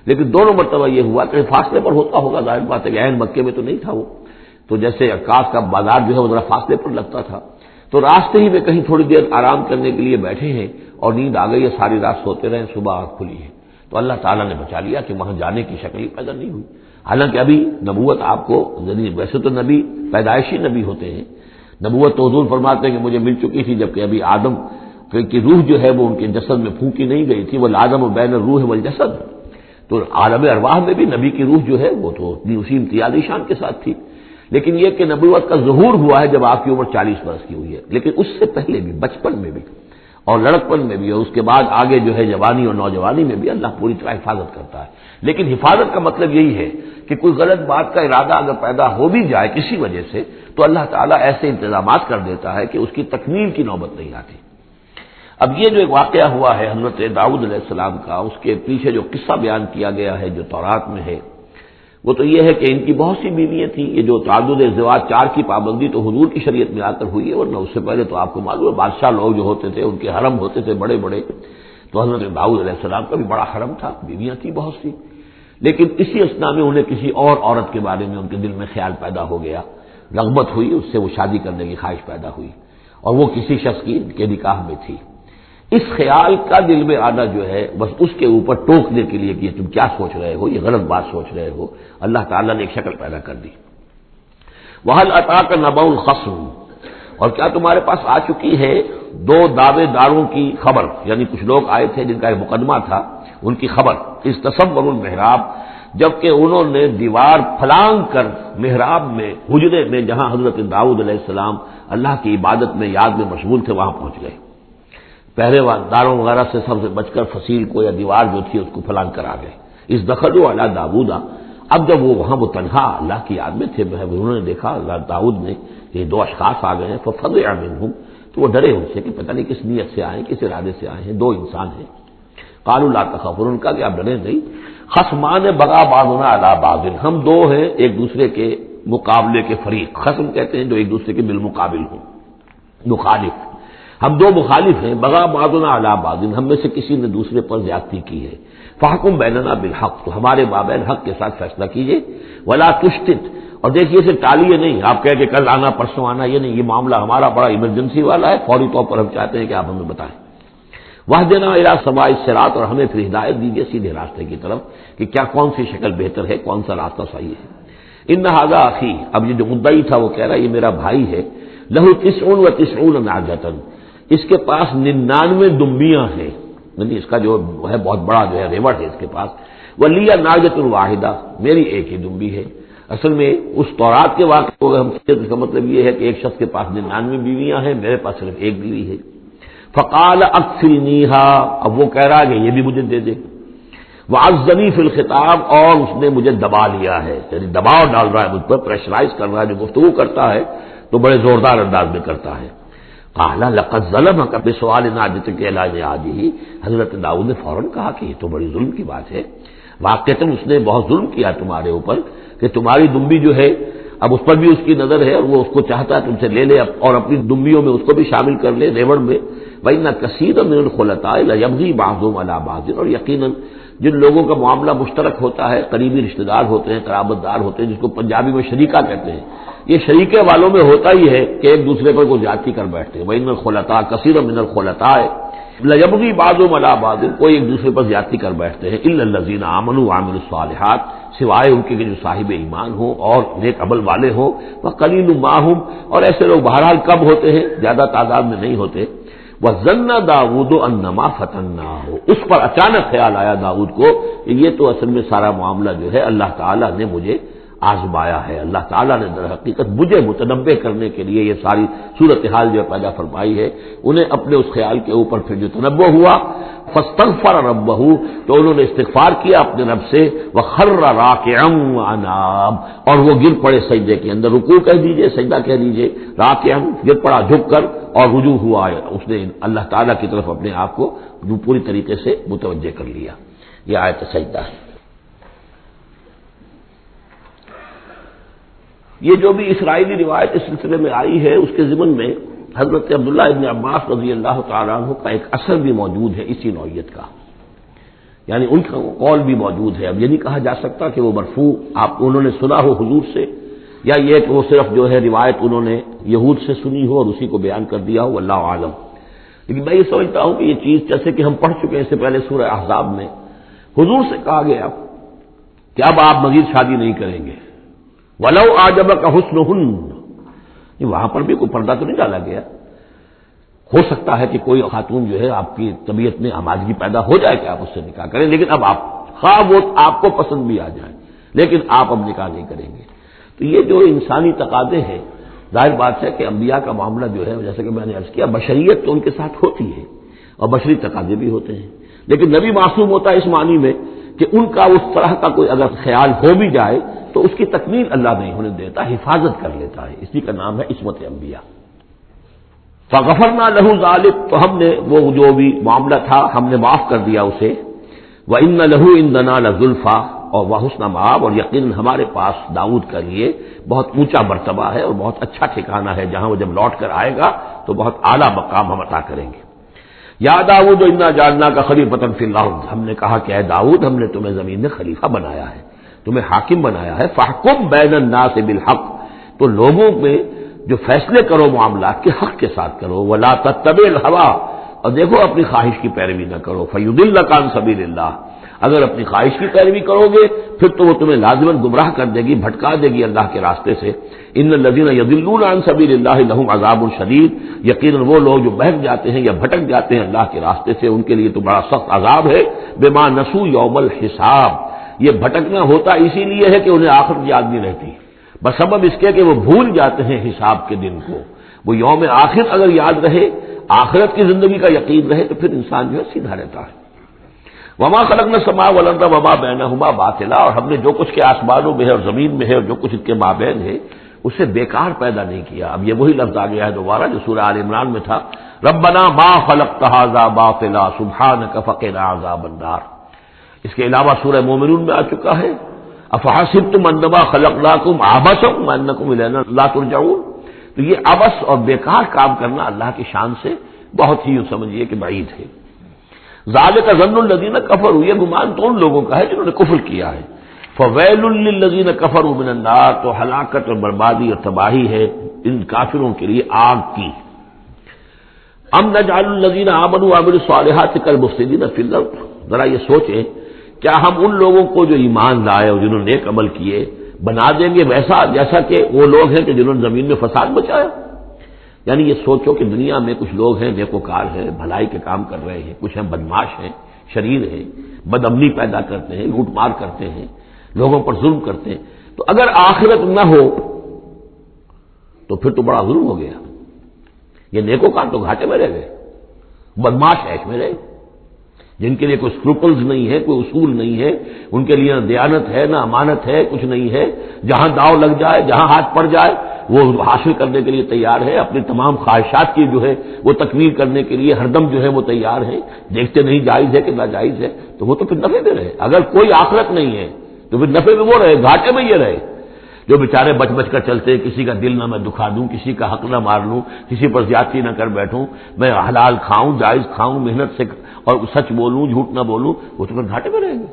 لیکن دونوں مرتبہ یہ ہوا کہ فاصلے پر ہوتا ہوگا، ظاہر بات ہے کہ عین مکے میں تو نہیں تھا وہ، تو جیسے عکاس کا بازار جو ہے وہ ذرا فاصلے پر لگتا تھا، تو راستے ہی میں کہیں تھوڑی دیر آرام کرنے کے لیے بیٹھے ہیں اور نیند آ گئی ہے، ساری رات سوتے رہے، صبح آنکھ کھلی ہے، تو اللہ تعالیٰ نے بچا لیا کہ وہاں جانے کی شکل ہی پیدا نہیں ہوئی، حالانکہ ابھی نبوت آپ کو، ویسے تو نبی پیدائشی نبی ہوتے ہیں، نبوت تو حضور فرماتے ہیں کہ مجھے مل چکی تھی جبکہ ابھی آدم کی روح جو ہے وہ ان کے جسد میں پھونکی نہیں گئی تھی، وہ آدم بین الروح والجسد، تو عالم ارواح میں بھی نبی کی روح جو ہے وہ تو اسی امتیازی شان کے ساتھ تھی، لیکن یہ کہ نبوت کا ظہور ہوا ہے جب آپ کی عمر 40 برس کی ہوئی ہے، لیکن اس سے پہلے بھی بچپن میں بھی اور لڑکپن میں بھی، اور اس کے بعد آگے جو ہے جوانی اور نوجوانی میں بھی اللہ پوری طرح حفاظت کرتا ہے۔ لیکن حفاظت کا مطلب یہی ہے کہ کوئی غلط بات کا ارادہ اگر پیدا ہو بھی جائے کسی وجہ سے، تو اللہ تعالیٰ ایسے انتظامات کر دیتا ہے کہ اس کی تکمیل کی نوبت نہیں آتی۔ اب یہ جو ایک واقعہ ہوا ہے حضرت داؤد علیہ السلام کا، اس کے پیچھے جو قصہ بیان کیا گیا ہے جو تورات میں ہے، وہ تو یہ ہے کہ ان کی بہت سی بیویاں تھیں۔ یہ جو تعدد ازدواج 4 کی پابندی تو حضور کی شریعت میں آ کر ہوئی ہے، ورنہ اس سے پہلے تو آپ کو معلوم ہے بادشاہ لوگ جو ہوتے تھے ان کے حرم ہوتے تھے بڑے بڑے، تو حضرت داؤد علیہ السلام کا بھی بڑا حرم تھا، بیویاں تھیں بہت سی۔ لیکن اسی اثنا میں انہیں کسی اور عورت کے بارے میں ان کے دل میں خیال پیدا ہو گیا، رغبت ہوئی، اس سے وہ شادی کرنے کی خواہش پیدا ہوئی، اور وہ کسی شخص کی کے نکاح میں تھی۔ اس خیال کا دل میں آنا جو ہے بس اس کے اوپر ٹوکنے کے لیے کہ تم کیا سوچ رہے ہو، یہ غلط بات سوچ رہے ہو، اللہ تعالیٰ نے ایک شکل پیدا کر دی۔ وَهَلْ أَتَاكَ نَبَأُ الْخَصْمِ، اور کیا تمہارے پاس آ چکی ہے 2 دعوے داروں کی خبر، یعنی کچھ لوگ آئے تھے جن کا ایک مقدمہ تھا، ان کی خبر۔ اِذْ تَصَوَّرُوا الْمِحْرَابَ، جبکہ انہوں نے دیوار پھلانگ کر محراب میں، حجرے میں جہاں حضرت داؤد علیہ السلام اللہ کی عبادت میں یاد میں مشغول تھے، وہاں پہنچ گئے۔ پہرے داروں وغیرہ سے سب سے بچ کر فصیل کو یا دیوار جو تھی اس کو پھلانگ کر آ گئے۔ اس دخلوا علی داؤد، اب جب وہ وہاں وہ تنہا اللہ کی یاد میں تھے، انہوں نے دیکھا اللہ داؤد نے کہ 2 اشخاص آ گئے ہیں، ففزع منہم، تو وہ ڈرے ان سے کہ پتہ نہیں کس نیت سے آئے، کس ارادے سے آئے ہیں، 2 انسان ہیں۔ قالوا لا تخف، ان کا کہ آپ ڈریں نہیں، خصمان بغا بعضنا علی بعض، ہم 2 ہیں ایک دوسرے کے مقابلے کے فریق، خصم کہتے ہیں جو ایک دوسرے کے بالمقابل ہوں، مخالف، ہم 2 مخالف ہیں، بغا بعضنا علی بعض، ہم میں سے کسی نے دوسرے پر زیادتی کی ہے، فاحکم بیننا بالحق، تو ہمارے مابین حق کے ساتھ فیصلہ کیجیے، ولا تشتت، اور دیکھیے اسے ٹالیے نہیں، آپ کہہ کہ کل آنا پرسوں آنا، یہ نہیں، یہ معاملہ ہمارا بڑا ایمرجنسی والا ہے، فوری طور پر ہم چاہتے ہیں کہ آپ ہمیں بتائیں۔ واہدنا الی سواء الصراط، اور ہمیں پھر ہدایت دیجیے سیدھے راستے کی طرف کہ کیا کون سی شکل بہتر ہے، کون سا راستہ صحیح ہے۔ ان ھذا اخی، اب یہ جو مدعی تھا وہ کہہ رہا ہے یہ میرا بھائی ہے، لہ 99 نعجۃ، اس کے پاس 99 دمبیاں ہیں، یعنی اس کا جو ہے بہت بڑا جو ہے ریوڑ ہے اس کے پاس، ولی نعجۃ واحدہ، میری ایک ہی دمبی ہے۔ اصل میں اس تورات کے واقعے کو ہم اس کا مطلب یہ ہے کہ ایک شخص کے پاس 99 بیویاں ہیں، میرے پاس صرف ایک بیوی ہے۔ فقال اکفلنیھا، اب وہ کہہ رہا ہے کہ یہ بھی مجھے دے دے۔ وعزنی فی الخطاب، اور اس نے مجھے دبا لیا ہے، یعنی دباؤ ڈال رہا ہے مجھ پر، پریشرائز کر رہا ہے، جو گفتگو کرتا ہے تو بڑے زوردار انداز میں کرتا ہے۔ قال لقد ظلمك بسؤال نعجتك الى نعاجه، حضرت داؤد نے فوراً کہا کہ یہ تو بڑی ظلم کی بات ہے، واقعتاً اس نے بہت ظلم کیا تمہارے اوپر کہ تمہاری دمبی جو ہے اب اس پر بھی اس کی نظر ہے اور وہ اس کو چاہتا ہے تم سے لے لے اور اپنی دمبیوں میں اس کو بھی شامل کر لے ریوڑ میں۔ وَإِنَّ كَثِيرًا مِنَ الْخُلَطَاءِ لَيَبْغِي بَعْضُهُمْ عَلَى بَعْضٍ، اور یقیناً جن لوگوں کا معاملہ مشترک ہوتا ہے، قریبی رشتہ دار ہوتے ہیں، قرابت دار ہوتے ہیں، جس کو پنجابی میں شریکہ کہتے ہیں، یہ شریکے والوں میں ہوتا ہی ہے کہ ایک دوسرے پر کوئی زیادتی کر بیٹھتے ہیں۔ وَإِنَّ الْخُلَطَاءَ كَثِيرًا مِنَ الْخُلَطَاءِ لَيَبْغِي بَعْضُهُمْ عَلَى بَعْضٍ، کوئی ایک دوسرے پر زیادتی کر بیٹھتے ہیں، إِلَّا الَّذِينَ آمَنُوا وَعَمِلُوا الصَّالِحَاتِ، سوائے ان کے جو صاحب ایمان ہوں اور نیک عمل والے ہوں، وَقَلِيلٌ مَّا هُمْ، اور ایسے لوگ بہرحال کم ہوتے ہیں، زیادہ تعداد میں نہیں ہوتے۔ وَظَنَّ داؤد أَنَّمَا فَتَنَّاهُ، اس پر اچانک خیال آیا داؤد کو کہ یہ تو اصل میں سارا معاملہ جو ہے اللہ تعالیٰ نے مجھے آزمایا ہے، اللہ تعالیٰ نے در حقیقت مجھے متنبع کرنے کے لیے یہ ساری صورتحال جو پیدا فرمائی ہے۔ انہیں اپنے اس خیال کے اوپر پھر جو تنبع ہوا، فاستغفر ربہ، تو انہوں نے استغفار کیا اپنے رب سے، وخر راکعا واناب، اور وہ گر پڑے سجدے کے اندر، رکوع کہہ دیجئے، سجدہ کہہ دیجئے، راکعا گر پڑا جھک کر، اور رجوع ہوا، اس نے اللہ تعالیٰ کی طرف اپنے آپ کو پوری طریقے سے متوجہ کر لیا۔ یہ آیت سجدہ ہے۔ یہ جو بھی اسرائیلی روایت اس سلسلے میں آئی ہے اس کے ضمن میں حضرت عبداللہ ابن عباس رضی اللہ تعالیٰ عنہ کا ایک اثر بھی موجود ہے اسی نوعیت کا، یعنی ان کا قول بھی موجود ہے۔ اب یہ نہیں کہا جا سکتا کہ وہ مرفوع انہوں نے سنا ہو حضور سے، یا یہ کہ وہ صرف جو ہے روایت انہوں نے یہود سے سنی ہو اور اسی کو بیان کر دیا ہو، اللہ عالم۔ لیکن میں یہ سمجھتا ہوں کہ یہ چیز جیسے کہ ہم پڑھ چکے ہیں اس سے پہلے سورہ احزاب میں، حضور سے کہا گیا کہ اب آپ مزید شادی نہیں کریں گے، وَلَوْ أَعْجَبَكَ حُسْنُهُنَّ، وہاں پر بھی کوئی پردہ تو نہیں ڈالا گیا۔ ہو سکتا ہے کہ کوئی خاتون جو ہے آپ کی طبیعت میں آمادگی پیدا ہو جائے کہ آپ اس سے نکاح کریں، لیکن اب آپ خواہ وہ آپ کو پسند بھی آ جائیں لیکن آپ اب نکاح نہیں کریں گے۔ تو یہ جو انسانی تقاضے ہیں، ظاہر بات ہے کہ انبیاء کا معاملہ جو ہے جیسے کہ میں نے عرض کیا، بشریت تو ان کے ساتھ ہوتی ہے، اور بشری تقاضے بھی ہوتے ہیں. لیکن نبی معصوم ہوتا ہے اس معنی میں کہ ان کا اس طرح کا کوئی اگر خیال ہو بھی جائے تو اس کی تکمیل اللہ نہیں ہونے دیتا، حفاظت کر لیتا ہے. اسی کا نام ہے عصمت انبیاء. فغفرنا لہ ذلک، تو ہم نے وہ جو بھی معاملہ تھا ہم نے معاف کر دیا اسے. وَإِنَّ لَهُ عِندَنَا لَزُلْفَىٰ، اور وحسن مآب، اور یقیناً ہمارے پاس داؤد کے لیے بہت اونچا مرتبہ ہے اور بہت اچھا ٹھکانہ ہے، جہاں وہ جب لوٹ کر آئے گا تو بہت اعلیٰ مقام ہم عطا کریں گے. یا داؤد انا جعلناک خلیفۃ فی الارض، ہم نے کہا کہ اے داؤد ہم نے تمہیں زمین میں خلیفہ بنایا ہے، تمہیں حاکم بنایا ہے. فاحکم بین الناس بالحق، تو لوگوں میں جو فیصلے کرو معاملات کے حق کے ساتھ کرو. ولا تتبع الہویٰ، اور دیکھو اپنی خواہش کی پیروی نہ کرو. فیضلک عن سبیل اللہ، اگر اپنی خواہش کی پیروی کرو گے پھر تو وہ تمہیں لازماً گمراہ کر دے گی، بھٹکا دے گی اللہ کے راستے سے. ان الذین یضلون عن سبیل اللہ لہم عذاب شدید، یقیناً وہ لوگ جو بہک جاتے ہیں یا بھٹک جاتے ہیں اللہ کے راستے سے ان کے لیے تو بڑا سخت عذاب ہے. بما نسوا یوم الحساب، یہ بھٹکنا ہوتا اسی لیے ہے کہ انہیں آخرت یاد نہیں رہتی، بسبب اس کے کہ وہ بھول جاتے ہیں حساب کے دن کو. وہ یوم آخر اگر یاد رہے، آخرت کی زندگی کا یقین رہے تو پھر انسان جو ہے سیدھا رہتا ہے. وما خلقنا السماء والارض وما بینہما باطلا، اور ہم نے جو کچھ کے آسمانوں میں ہے اور زمین میں ہے اور جو کچھ ان کے مابین ہے اسے بیکار پیدا نہیں کیا. اب یہ وہی لفظ آ گیا ہے دوبارہ جو سورہ آل عمران میں تھا، ربنا ما خلقت ھذا باطلا سبحانک فقنا عذاب النار. اس کے علاوہ سورہ مومنون میں آ چکا ہے، افحسبتم انما خلقناکم عبثا وانکم الینا لا ترجعون. تو یہ عبث اور بیکار کام کرنا اللہ کی شان سے بہت ہی سمجھیے کہ بعید ہے. ذالک ظن الذین کفروا، یہ گمان تو ان لوگوں کا ہے جنہوں نے کفر کیا ہے. فویل للذین کفروا من النار، تو ہلاکت اور بربادی اور تباہی ہے ان کافروں کے لیے آگ کی. ام نجعل الذین آمنوا وعملوا الصالحات کالمفسدین فی الارض، ذرا یہ سوچیں کیا ہم ان لوگوں کو جو ایمان لائے اور جنہوں نے نیک عمل کیے بنا دیں گے ویسا جیسا کہ وہ لوگ ہیں کہ جنہوں نے زمین میں فساد مچایا. یعنی یہ سوچو کہ دنیا میں کچھ لوگ ہیں نیکوکار ہیں، بھلائی کے کام کر رہے ہیں، کچھ ہیں بدماش ہیں، شریر ہیں، بد امنی پیدا کرتے ہیں، لوٹ مار کرتے ہیں، لوگوں پر ظلم کرتے ہیں. تو اگر آخرت نہ ہو تو پھر تو بڑا ظلم ہو گیا. یہ نیکوکار تو گھاٹے میں رہ گئے، بدماش ایش میں رہے، جن کے لیے کوئی اسکروپلز نہیں ہے، کوئی اصول نہیں ہے، ان کے لیے نہ دیانت ہے نہ امانت ہے، کچھ نہیں ہے. جہاں داؤ لگ جائے، جہاں ہاتھ پڑ جائے وہ حاصل کرنے کے لیے تیار ہے، اپنی تمام خواہشات کی جو ہے وہ تکمیل کرنے کے لیے ہر دم جو ہے وہ تیار ہے. دیکھتے نہیں جائز ہے کہ ناجائز ہے، تو وہ تو پھر نفع میں رہے. اگر کوئی آخرت نہیں ہے تو پھر نفع میں وہ رہے، گھاٹے میں یہ رہے. جو بیچارے بچ بچ کر چلتے ہیں، کسی کا دل نہ میں دکھا دوں، کسی کا حق نہ مار لوں، کسی پر زیادتی نہ کر بیٹھوں، میں حلال کھاؤں جائز کھاؤں، محنت سے اور سچ بولوں جھوٹ نہ بولوں، وہ تو پھر گھاٹے میں رہیں گے.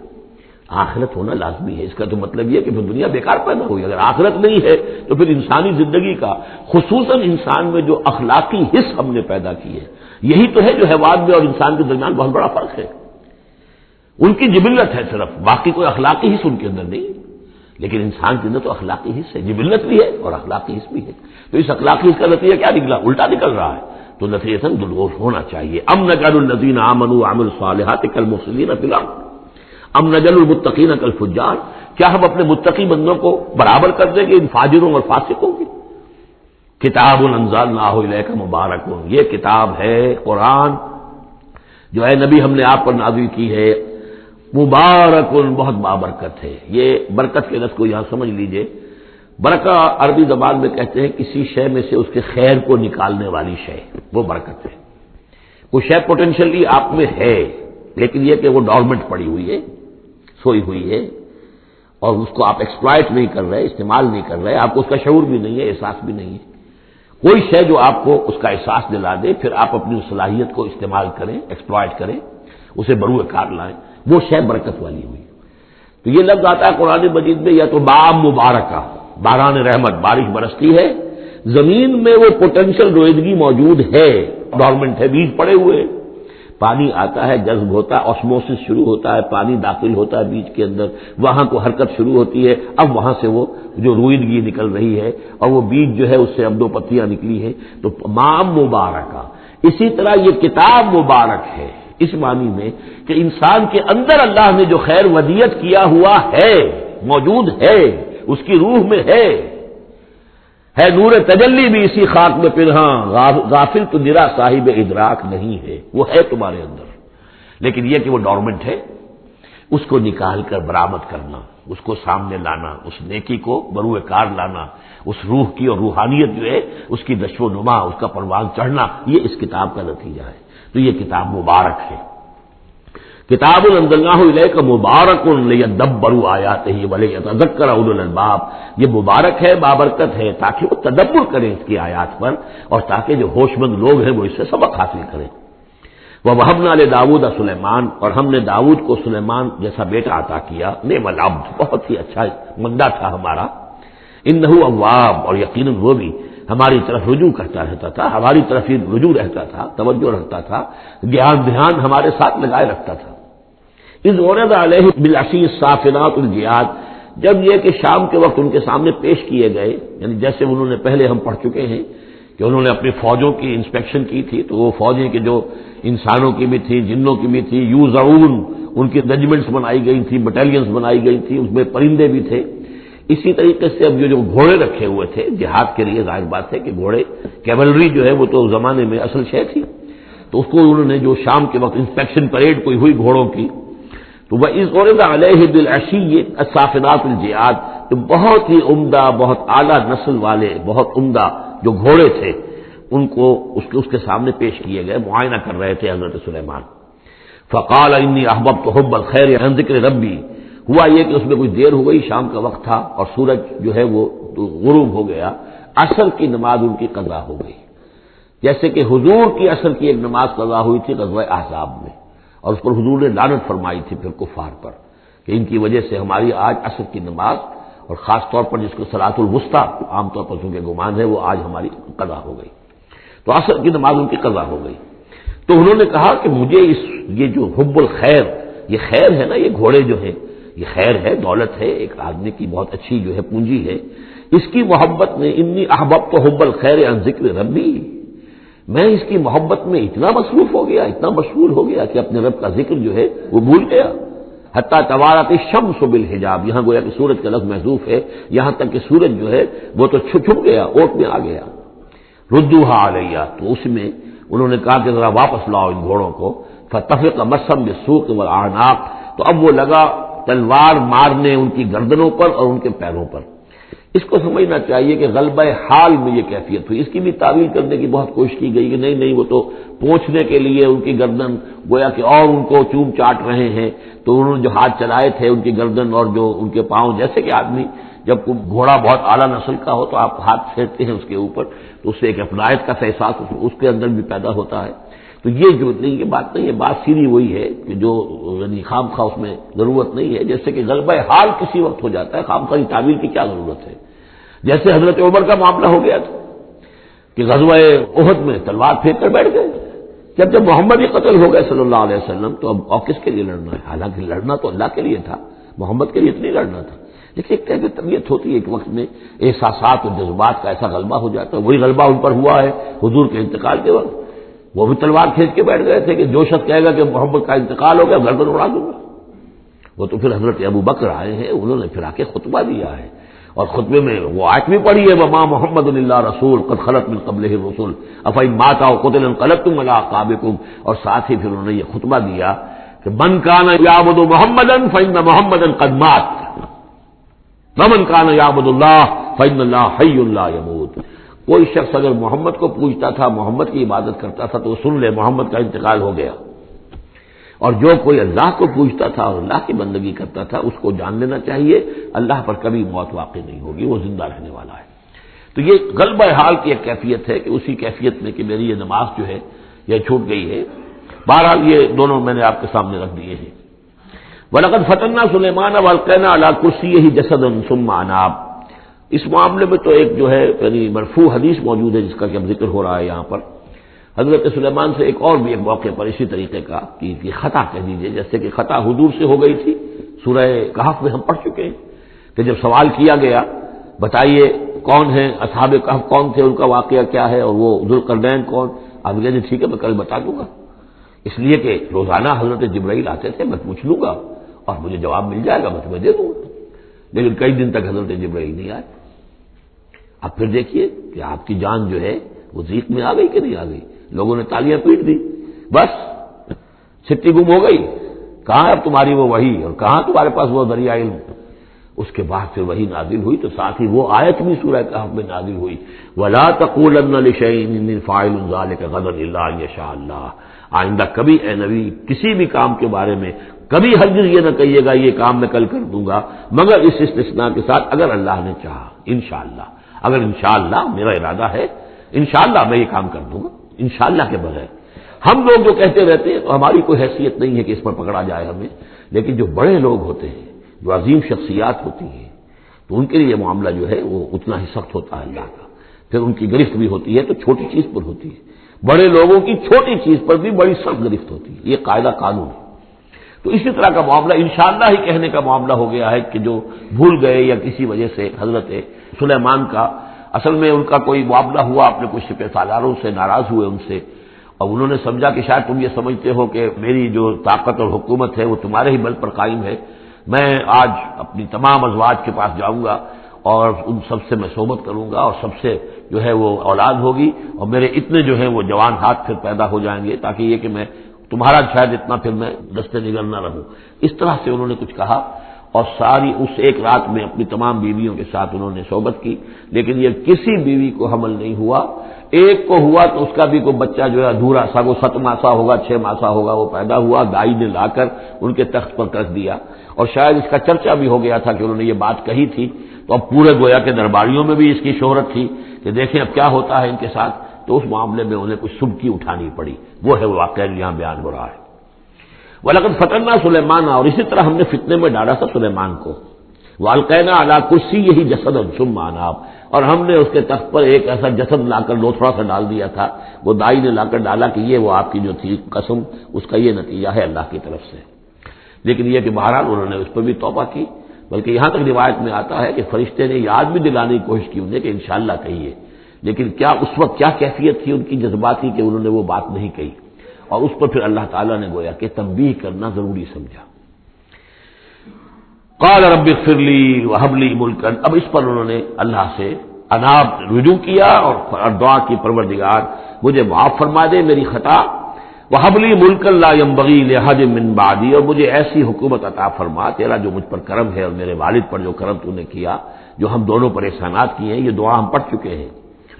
آخرت ہونا لازمی ہے. اس کا تو مطلب یہ کہ پھر دنیا بیکار پیدا ہوئی. اگر آخرت نہیں ہے تو پھر انسانی زندگی کا خصوصاً انسان میں جو اخلاقی حص ہم نے پیدا کی ہے، یہی تو ہے جو حیوان میں اور انسان کے درمیان بہت بڑا فرق ہے. ان کی جبلت ہے صرف، باقی کوئی اخلاقی حص ان کے اندر نہیں. لیکن انسان کے اندر تو اخلاقی حص ہے، جبلت بھی ہے اور اخلاقی حص بھی ہے. تو اس اخلاقی حص کا نتیجہ کیا نکلا؟ الٹا نکل رہا ہے. تو نتیجہ درست ہونا چاہیے. ام نجعل الذین آمنوا وعملوا الصالحات کالمفسدین فی الارض ام نجعل المتقین کالفجار، کیا ہم اپنے متقی بندوں کو برابر کر دیں گے ان فاجروں اور فاسقوں کی؟ کتاب انزلناہ الیک مبارک، یہ کتاب ہے قرآن جو ہے نبی ہم نے آپ پر نازل کی ہے، مبارک بہت بابرکت ہے. یہ برکت کے لفظ کو یہاں سمجھ لیجئے. برکہ عربی زبان میں کہتے ہیں کسی شے میں سے اس کے خیر کو نکالنے والی شے، وہ برکت ہے. کوئی شے پوٹینشلی آپ میں ہے لیکن یہ کہ وہ ڈورمنٹ پڑی ہوئی ہے، سوئی ہوئی ہے اور اس کو آپ ایکسپلائٹ نہیں کر رہے، استعمال نہیں کر رہے، آپ کو اس کا شعور بھی نہیں ہے، احساس بھی نہیں ہے. کوئی شے جو آپ کو اس کا احساس دلا دے، پھر آپ اپنی صلاحیت کو استعمال کریں، ایکسپلائٹ کریں، اسے بروئے کار لائیں، وہ شے برکت والی ہوئی. تو یہ لفظ آتا ہے قرآن مجید میں، یا تو بام مبارکہ، باران رحمت، بارش برستی ہے، زمین میں وہ پوٹینشل رویدگی موجود ہے، ڈورمنٹ ہے، بیج پڑے ہوئے، پانی آتا ہے، جذب ہوتا ہے، آسموسس شروع ہوتا ہے، پانی داخل ہوتا ہے بیج کے اندر، وہاں کو حرکت شروع ہوتی ہے، اب وہاں سے وہ جو رویدگی نکل رہی ہے اور وہ بیج جو ہے اس سے اب 2 پتیاں نکلی ہیں. تو مام مبارکہ. اسی طرح یہ کتاب مبارک ہے اس معنی میں کہ انسان کے اندر اللہ نے جو خیر ودیت کیا ہوا ہے، موجود ہے، اس کی روح میں ہے. ہے نور تجلی بھی اسی خاک میں پنہاں، غافل تو نرا صاحب ادراک نہیں ہے، وہ ہے تمہارے اندر، لیکن یہ کہ وہ ڈورمنٹ ہے، اس کو نکال کر برآمد کرنا، اس کو سامنے لانا، اس نیکی کو بروئے کار لانا، اس روح کی اور روحانیت جو ہے اس کی نشو و نما، اس کا پروان چڑھنا، یہ اس کتاب کا نتیجہ ہے۔ تو یہ کتاب مبارک ہے، کتاب انزلناہ الیک مبارک لیدبروا آیاتہ ولیتذکر اولو الالباب، یہ مبارک ہے، بابرکت ہے، تاکہ وہ تدبر کریں اس کی آیات پر، اور تاکہ جو ہوش مند لوگ ہیں وہ اس سے سبق حاصل کریں۔ وَوَهَبْنَا لِدَاوُودَ سلیمان، اور ہم نے داؤد کو سلیمان جیسا بیٹا عطا کیا، نعم العبد، بہت ہی اچھا بندہ تھا ہمارا، انہ اواب، اور یقیناً وہ بھی ہماری طرف رجوع کرتا رہتا تھا، ہماری طرف ہی رجوع رہتا تھا، توجہ رکھتا تھا، دھیان ہمارے ساتھ لگائے رکھتا تھا۔ اذ عرض علیہ بالعشی الصافنات الجیاد، جب یہ کہ شام کے وقت ان کے سامنے پیش کیے گئے، یعنی جیسے انہوں نے پہلے ہم پڑھ چکے ہیں کہ انہوں نے اپنی فوجوں کی انسپیکشن کی تھی، تو وہ فوجیں کہ جو انسانوں کی بھی تھی، جنوں کی بھی تھی، یوزعون، ان کی رجمنٹس بنائی گئی تھی، بٹالینز بنائی گئی تھی، اس میں پرندے بھی تھے۔ اسی طریقے سے اب یہ جو گھوڑے رکھے ہوئے تھے جہاد کے لیے، ظاہر بات ہے کہ گھوڑے، کیولری جو ہے وہ تو زمانے میں اصل شے تھی، تو اس کو انہوں نے جو شام کے وقت انسپیکشن پریڈ کوئی ہوئی گھوڑوں کی، تو وَإِذْ عُرِضَ عَلَيْهِ بِالْعَشِيِّ الصَّافِنَاتِ الْجِيَادِ، بہت ہی عمدہ، بہت اعلیٰ نسل والے، بہت عمدہ جو گھوڑے تھے، ان کو اس کے سامنے پیش کیے گئے، معائنہ کر رہے تھے حضرت سلیمان۔ فَقَالَ إِنِّي أَحْبَبْتُ حُبَّ الْخَيْرِ عَنْ ذِكْرِ رَبِّي، ہوا یہ کہ اس میں کچھ دیر ہو گئی، شام کا وقت تھا اور سورج جو ہے وہ غروب ہو گیا، عصر کی نماز ان کی قضا ہو گئی، جیسے کہ حضور کی عصر کی ایک نماز قضا ہوئی تھی غزوہ احزاب میں، اور اس پر حضور نے لعنت فرمائی تھی پھر کفار پر کہ ان کی وجہ سے ہماری آج عصر کی نماز، اور خاص طور پر جس کو صلاۃ الوسطیٰ عام طور پر چونکہ گمان ہے، وہ آج ہماری قضا ہو گئی، تو عصر کی نماز ان کی قضا ہو گئی۔ تو انہوں نے کہا کہ مجھے یہ جو حب الخیر، یہ خیر ہے نا، یہ گھوڑے جو ہیں یہ خیر ہے، دولت ہے، ایک آدمی کی بہت اچھی جو ہے پونجی ہے، اس کی محبت میں انی احببت حب الخیر عن ذکر ربی، میں اس کی محبت میں اتنا مصروف ہو گیا، اتنا مشغول ہو گیا کہ اپنے رب کا ذکر جو ہے وہ بھول گیا۔ حتیٰ توارت الشمس بالحجاب، یہاں گویا کہ سورج کا لفظ محذوف ہے، یہاں تک کہ سورج جو ہے وہ تو چھپ گیا، اوٹ میں آ گیا۔ ردوہا علیہ، تو اس میں انہوں نے کہا کہ ذرا واپس لاؤ ان گھوڑوں کو۔ فتفق مسم بالسوق والاعناق، تو اب وہ لگا تلوار مارنے ان کی گردنوں پر اور ان کے پیروں پر۔ اس کو سمجھنا چاہیے کہ غلبہ حال میں یہ کیفیت ہوئی، اس کی بھی تعویل کرنے کی بہت کوشش کی گئی کہ نہیں وہ تو پہنچنے کے لیے ان کی گردن گویا کہ اور ان کو چوم چاٹ رہے ہیں، تو انہوں نے جو ہاتھ چلائے تھے ان کی گردن اور جو ان کے پاؤں، جیسے کہ آدمی جب گھوڑا بہت اعلیٰ نسل کا ہو تو آپ ہاتھ پھیرتے ہیں اس کے اوپر، تو اس سے ایک اپنائیت کا احساس اس کے اندر بھی پیدا ہوتا ہے۔ تو یہ جو نہیں، یہ بات نہیں ہے، بات سیدھی وہی ہے کہ جو یعنی خام خواہ اس میں ضرورت نہیں ہے، جیسے کہ غلبہ حال کسی وقت ہو جاتا ہے، خام خواہ تعبیر کی کیا ضرورت ہے۔ جیسے حضرت عمر کا معاملہ ہو گیا تھا کہ غزوہ احد میں تلوار پھینک کر بیٹھ گئے، جب محمد ہی قتل ہو گئے صلی اللہ علیہ وسلم، تو اب اور کس کے لیے لڑنا ہے؟ حالانکہ لڑنا تو اللہ کے لیے تھا، محمد کے لیے اتنی لڑنا تھا، لیکن ایک طرح کی طبیعت ہوتی ہے ایک وقت میں احساسات اور جذبات کا ایسا غلبہ ہو جاتا ہے، وہی غلبہ ان پر ہوا ہے حضور کے انتقال کے وقت، وہ بھی تلوار کھینچ کے بیٹھ گئے تھے کہ جو شخص کہے گا کہ محمد کا انتقال ہو گیا گردن اڑا دوں گا۔ وہ تو پھر حضرت ابو بکر آئے ہیں، انہوں نے پھر آ کے خطبہ دیا ہے، اور خطبے میں وہ آیت بھی پڑھی ہے وما محمد الا رسول قد خلت من قبلہ الرسل افإن مات أو قتل انقلبتم على أعقابكم، اور ساتھ ہی پھر انہوں نے یہ خطبہ دیا کہ من کان یعبد محمدا فإن محمدا قد مات ومن کان یعبد اللہ فإن اللہ حی لا يموت۔ کوئی شخص اگر محمد کو پوجتا تھا، محمد کی عبادت کرتا تھا، تو سن لے محمد کا انتقال ہو گیا، اور جو کوئی اللہ کو پوجتا تھا اور اللہ کی بندگی کرتا تھا اس کو جان لینا چاہیے اللہ پر کبھی موت واقع نہیں ہوگی، وہ زندہ رہنے والا ہے۔ تو یہ غلبہ حال کی ایک کیفیت ہے کہ اسی کیفیت میں کہ میری یہ نماز جو ہے یہ چھوٹ گئی ہے۔ بہرحال یہ دونوں میں نے آپ کے سامنے رکھ دیے ہیں۔ وَلَقَدْ فَتَنَّا سُلَيْمَانَ وَأَلْقَيْنَا عَلَى كُرْسِيِّهِ جَسَدًا ثُمَّ أَنَابَ، اس معاملے میں تو ایک جو ہے یعنی مرفوع حدیث موجود ہے جس کا کہ اب ذکر ہو رہا ہے یہاں پر، حضرت سلیمان سے ایک اور بھی ایک موقع پر اسی طریقے کا کہ یہ خطا کہہ دیجیے، جیسے کہ خطا حضور سے ہو گئی تھی، سورہ کہف میں ہم پڑھ چکے ہیں کہ جب سوال کیا گیا بتائیے کون ہیں اصحاب کہف، کون تھے، ان کا واقعہ کیا ہے، اور وہ ذوالقرنین کون، آپ کہتے ٹھیک ہے میں کل بتا دوں گا، اس لیے کہ روزانہ حضرت جبرائیل آتے تھے، میں پوچھ لوں گا اور مجھے جواب مل جائے گا، میں تمہیں دے دوں گا، لیکن کئی دن تک حضرت جبرائیل نہیں آئے۔ اب پھر دیکھیے کہ آپ کی جان جو ہے وہ ضیق میں آ گئی کہ نہیں آ گئی؟ لوگوں نے تالیاں پیٹ دی، بس چھٹی گم ہو گئی، کہاں اب تمہاری وہ وحی اور کہاں تمہارے پاس وہ ذریعہ علم؟ اس کے بعد پھر وحی نازل ہوئی تو ساتھ ہی وہ آیت بھی سورہ کہف میں نازل ہوئی، وَلَا تَقُولَنَّ لِشَيْءٍ إِنِّي فَاعِلٌ ذَلِكَ غَدًا إِلَّا أَن يَشَاءَ اللَّهُ، آئندہ کبھی اے نبی کسی بھی کام کے بارے میں کبھی ہرگز یہ نہ کہیے گا یہ کام میں کل کر دوں گا مگر اس استثناء کے ساتھ اگر اللہ نے چاہا، انشاءاللہ، اگر انشاءاللہ میرا ارادہ ہے انشاءاللہ میں یہ کام کر دوں گا، انشاءاللہ کے بغیر۔ ہم لوگ جو کہتے رہتے ہیں تو ہماری کوئی حیثیت نہیں ہے کہ اس پر پکڑا جائے ہمیں، لیکن جو بڑے لوگ ہوتے ہیں، جو عظیم شخصیات ہوتی ہیں، تو ان کے لیے یہ معاملہ جو ہے وہ اتنا ہی سخت ہوتا ہے اللہ کا، پھر ان کی گرفت بھی ہوتی ہے تو چھوٹی چیز پر ہوتی ہے، بڑے لوگوں کی چھوٹی چیز پر بھی بڑی سخت گرفت ہوتی ہے، یہ قاعدہ قانون ہے۔ تو اسی طرح کا معاملہ انشاءاللہ ہی کہنے کا معاملہ ہو گیا ہے کہ جو بھول گئے یا کسی وجہ سے حضرت سلیمان کا اصل میں ان کا کوئی معاملہ ہوا، اپنے کچھ سپہ سالاروں سے ناراض ہوئے ان سے، اور انہوں نے سمجھا کہ شاید تم یہ سمجھتے ہو کہ میری جو طاقت اور حکومت ہے وہ تمہارے ہی بل پر قائم ہے، میں آج اپنی تمام ازواج کے پاس جاؤں گا اور ان سب سے میں صحبت کروں گا اور سب سے جو ہے وہ اولاد ہوگی اور میرے اتنے جو ہیں وہ جوان ہاتھ پھر پیدا ہو جائیں گے تاکہ یہ کہ میں تمہارا شاید اتنا پھر میں دستے نگر نہ رہوں۔ اس طرح سے انہوں نے کچھ کہا اور ساری اس ایک رات میں اپنی تمام بیویوں کے ساتھ انہوں نے صحبت کی، لیکن یہ کسی بیوی کو حمل نہیں ہوا، ایک کو ہوا تو اس کا بھی کوئی بچہ جو ہے ادھورا سا، وہ 7 ماسا ہوگا 6 ماسا ہوگا، وہ پیدا ہوا، دائی نے لا کر ان کے تخت پر رکھ دیا، اور شاید اس کا چرچا بھی ہو گیا تھا کہ انہوں نے یہ بات کہی تھی، تو اب پورے گویا کے درباریوں میں بھی اس کی شہرت تھی کہ دیکھیں اب کیا ہوتا ہے ان کے ساتھ، تو اس معاملے میں انہیں کچھ سبکی اٹھانی پڑی، وہ ہے واقعہ یہاں بیان ہو رہا ہے۔ وَلَقَدْ فَتَنَّا سُلَيْمَانَ، اور اسی طرح ہم نے فتنے میں ڈالا تھا سلیمان کو، وَأَلْقَيْنَا عَلَىٰ كُرْسِيِّهِ جَسَدًا ثُمَّ أَنَابَ، اور ہم نے اس کے تخت پر ایک ایسا جسد لا کر لوتھڑا سا ڈال دیا تھا، وہ دائی نے لا کر ڈالا کہ یہ وہ آپ کی جو تھی قسم، اس کا یہ نتیجہ ہے اللہ کی طرف سے۔ لیکن یہ کہ بہرحال انہوں نے اس پر بھی توبہ کی، بلکہ یہاں تک روایت میں آتا ہے کہ فرشتے نے یاد بھی دلانے کی کوشش کی انہیں کہ انشاءاللہ کہیے، لیکن کیا اس وقت کیا کیفیت تھی ان کی جذباتی کہ انہوں نے وہ بات نہیں کہی، اور اس پر پھر اللہ تعالیٰ نے گویا کہ تنبیہ کرنا ضروری سمجھا۔ قال رب اغفر لی وہب لی ملکا، اب اس پر انہوں نے اللہ سے اناب رجوع کیا اور دعا کی پروردگار مجھے معاف فرما دے میری خطا، وہب لی ملکا لا ينبغی لأحد من بعدی، اور مجھے ایسی حکومت عطا فرما، تیرا جو مجھ پر کرم ہے اور میرے والد پر جو کرم تو نے کیا، جو ہم دونوں پر احسانات کیے ہیں، یہ دعا ہم پڑھ چکے ہیں،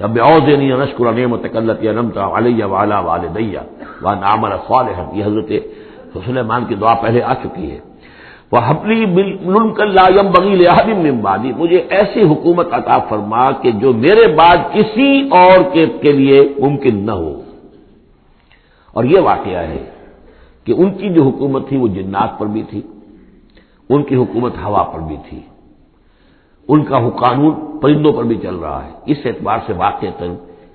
رب اعوذنی ان اشکر نعمتک التی انعمت علی وعلی والدی وان اعمل صالحا، یہ حضرت سلیمان کی دعا پہلے آ چکی ہے۔ وَهَبْ لِي مُلْكًا لَا يَنبَغِي لِأَحَدٍ مِّن بَعْدِي، مجھے ایسی حکومت عطا فرما کہ جو میرے بعد کسی اور کے لیے ممکن نہ ہو۔ اور یہ واقعہ ہے کہ ان کی جو حکومت تھی وہ جنات پر بھی تھی، ان کی حکومت ہوا پر بھی تھی، ان کا قانون پرندوں پر بھی چل رہا ہے، اس اعتبار سے واقعتاً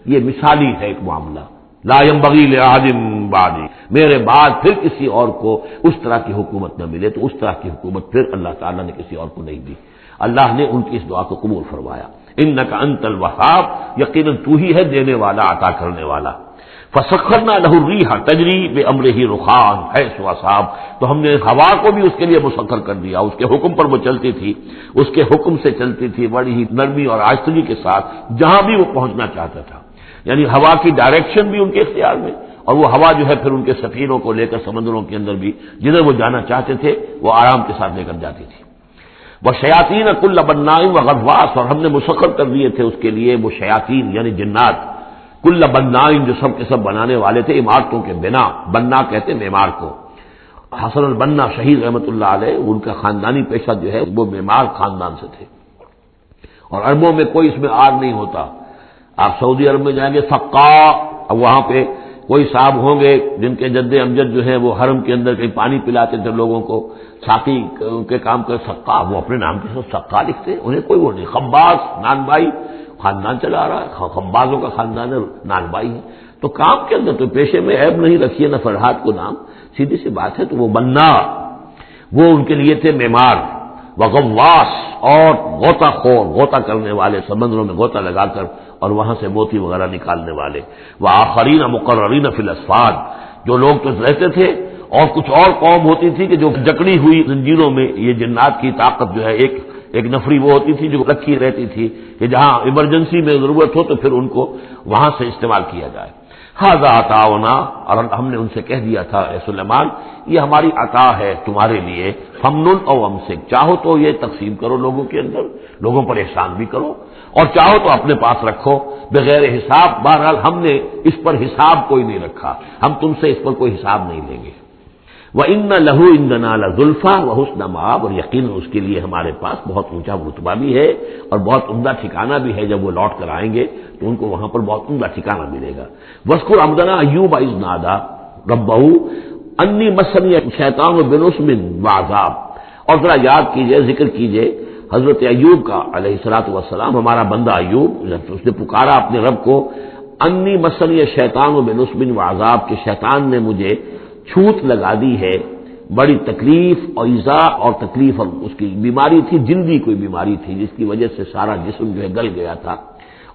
یہ مثالی ہے ایک معاملہ، لا ينبغی لأحد من بعدی، میرے بعد پھر کسی اور کو اس طرح کی حکومت نہ ملے، تو اس طرح کی حکومت پھر اللہ تعالیٰ نے کسی اور کو نہیں دی، اللہ نے ان کی اس دعا کو قبول فرمایا۔ انک انت الوہاب، یقیناً تو ہی ہے دینے والا عطا کرنے والا۔ فسخرنا له الریح تجری بامرہ رخاء حیث اصاب، تو ہم نے ہوا کو بھی اس کے لیے مسخر کر دیا، اس کے حکم پر وہ چلتی تھی، اس کے حکم سے چلتی تھی بڑی ہی نرمی اور آہستگی کے ساتھ جہاں بھی وہ پہنچنا چاہتا تھا، یعنی ہوا کی ڈائریکشن بھی ان کے اختیار میں، اور وہ ہوا جو ہے پھر ان کے سفینوں کو لے کر سمندروں کے اندر بھی جدھر وہ جانا چاہتے تھے وہ آرام کے ساتھ لے کر جاتی تھی۔ وشیاطین کل بناء وغواص، اور ہم نے مسخر کر دیے تھے اس کے لیے وہ شیاطین یعنی جنات، کل بناء جو سب کے سب بنانے والے تھے، عمارتوں کے بنا، بنا کہتے ہیں معمار کو۔ حسن البنا شہید رحمۃ اللہ علیہ، ان کا خاندانی پیشہ جو ہے وہ معمار خاندان سے تھے، اور عربوں میں کوئی اس میں آر نہیں ہوتا۔ آپ سعودی عرب میں جائیں گے سقا، اب وہاں پہ کوئی صاحب ہوں گے جن کے جد امجد جو ہے وہ حرم کے اندر کہیں پانی پلاتے تھے لوگوں کو، ساقی کے کام کر سقا، وہ اپنے نام کے ساتھ سقا لکھتے، انہیں کوئی وہ نہیں۔ خباز نان بائی خاندان چلا آ رہا ہے، خبازوں کا خاندان ہے، نان بائی ہے، تو کام کے اندر تو پیشے میں عیب نہیں رکھیے نہ فرحات کو نام، سیدھی سی بات ہے۔ تو وہ بننا وہ ان کے لیے تھے معمار، وغواص اور غوطہ خور، غوطہ کرنے والے، سمندروں میں غوطہ لگا کر اور وہاں سے موتی وغیرہ نکالنے والے، وآخرین مقررین فی الاسفاد، جو لوگ تو رہتے تھے، اور کچھ اور قوم ہوتی تھی کہ جو جکڑی ہوئی زنجیروں میں، یہ جنات کی طاقت جو ہے ایک ایک نفری وہ ہوتی تھی جو رکھی رہتی تھی کہ جہاں ایمرجنسی میں ضرورت ہو تو پھر ان کو وہاں سے استعمال کیا جائے. ھذا عطاؤنا، اور ہم نے ان سے کہہ دیا تھا اے سلیمان یہ ہماری عطا ہے تمہارے لیے، فمنن او امسک، چاہو تو یہ تقسیم کرو لوگوں کے اندر، لوگوں پر احسان بھی کرو، اور چاہو تو اپنے پاس رکھو بغیر حساب. بہرحال ہم نے اس پر حساب کوئی نہیں رکھا، ہم تم سے اس پر کوئی حساب نہیں لیں گے. وَإِنَّ لَهُ عِندَنَا لَزُلْفَىٰ وَحُسْنَ مَآبٍ، اور یقیناً اس کے لیے ہمارے پاس بہت اونچا رتبہ بھی ہے اور بہت عمدہ ٹھکانہ بھی ہے. جب وہ لوٹ کر آئیں گے تو ان کو وہاں پر بہت عمدہ ٹھکانہ ملے گا. وَاذْكُرْ عَبْدَنَا أَيُّوبَ إِذْ نَادَىٰ رَبَّهُ أَنِّي مَسَّنِيَ الشَّيْطَانُ بِنُصْبٍ وَعَذَابٍ، اور ذرا یاد کیجئے، ذکر کیجئے حضرت ایوب کا علیہ الصلوۃ والسلام، ہمارا بندہ ایوب، اس نے پکارا اپنے رب کو، انی مسنی الشیطان بنصب وعذاب، کہ شیطان نے مجھے چھوت لگا دی ہے، بڑی تکلیف اور ایذا اور تکلیف، اور اس کی بیماری تھی، جلدی کوئی بیماری تھی جس کی وجہ سے سارا جسم جو ہے گل گیا تھا،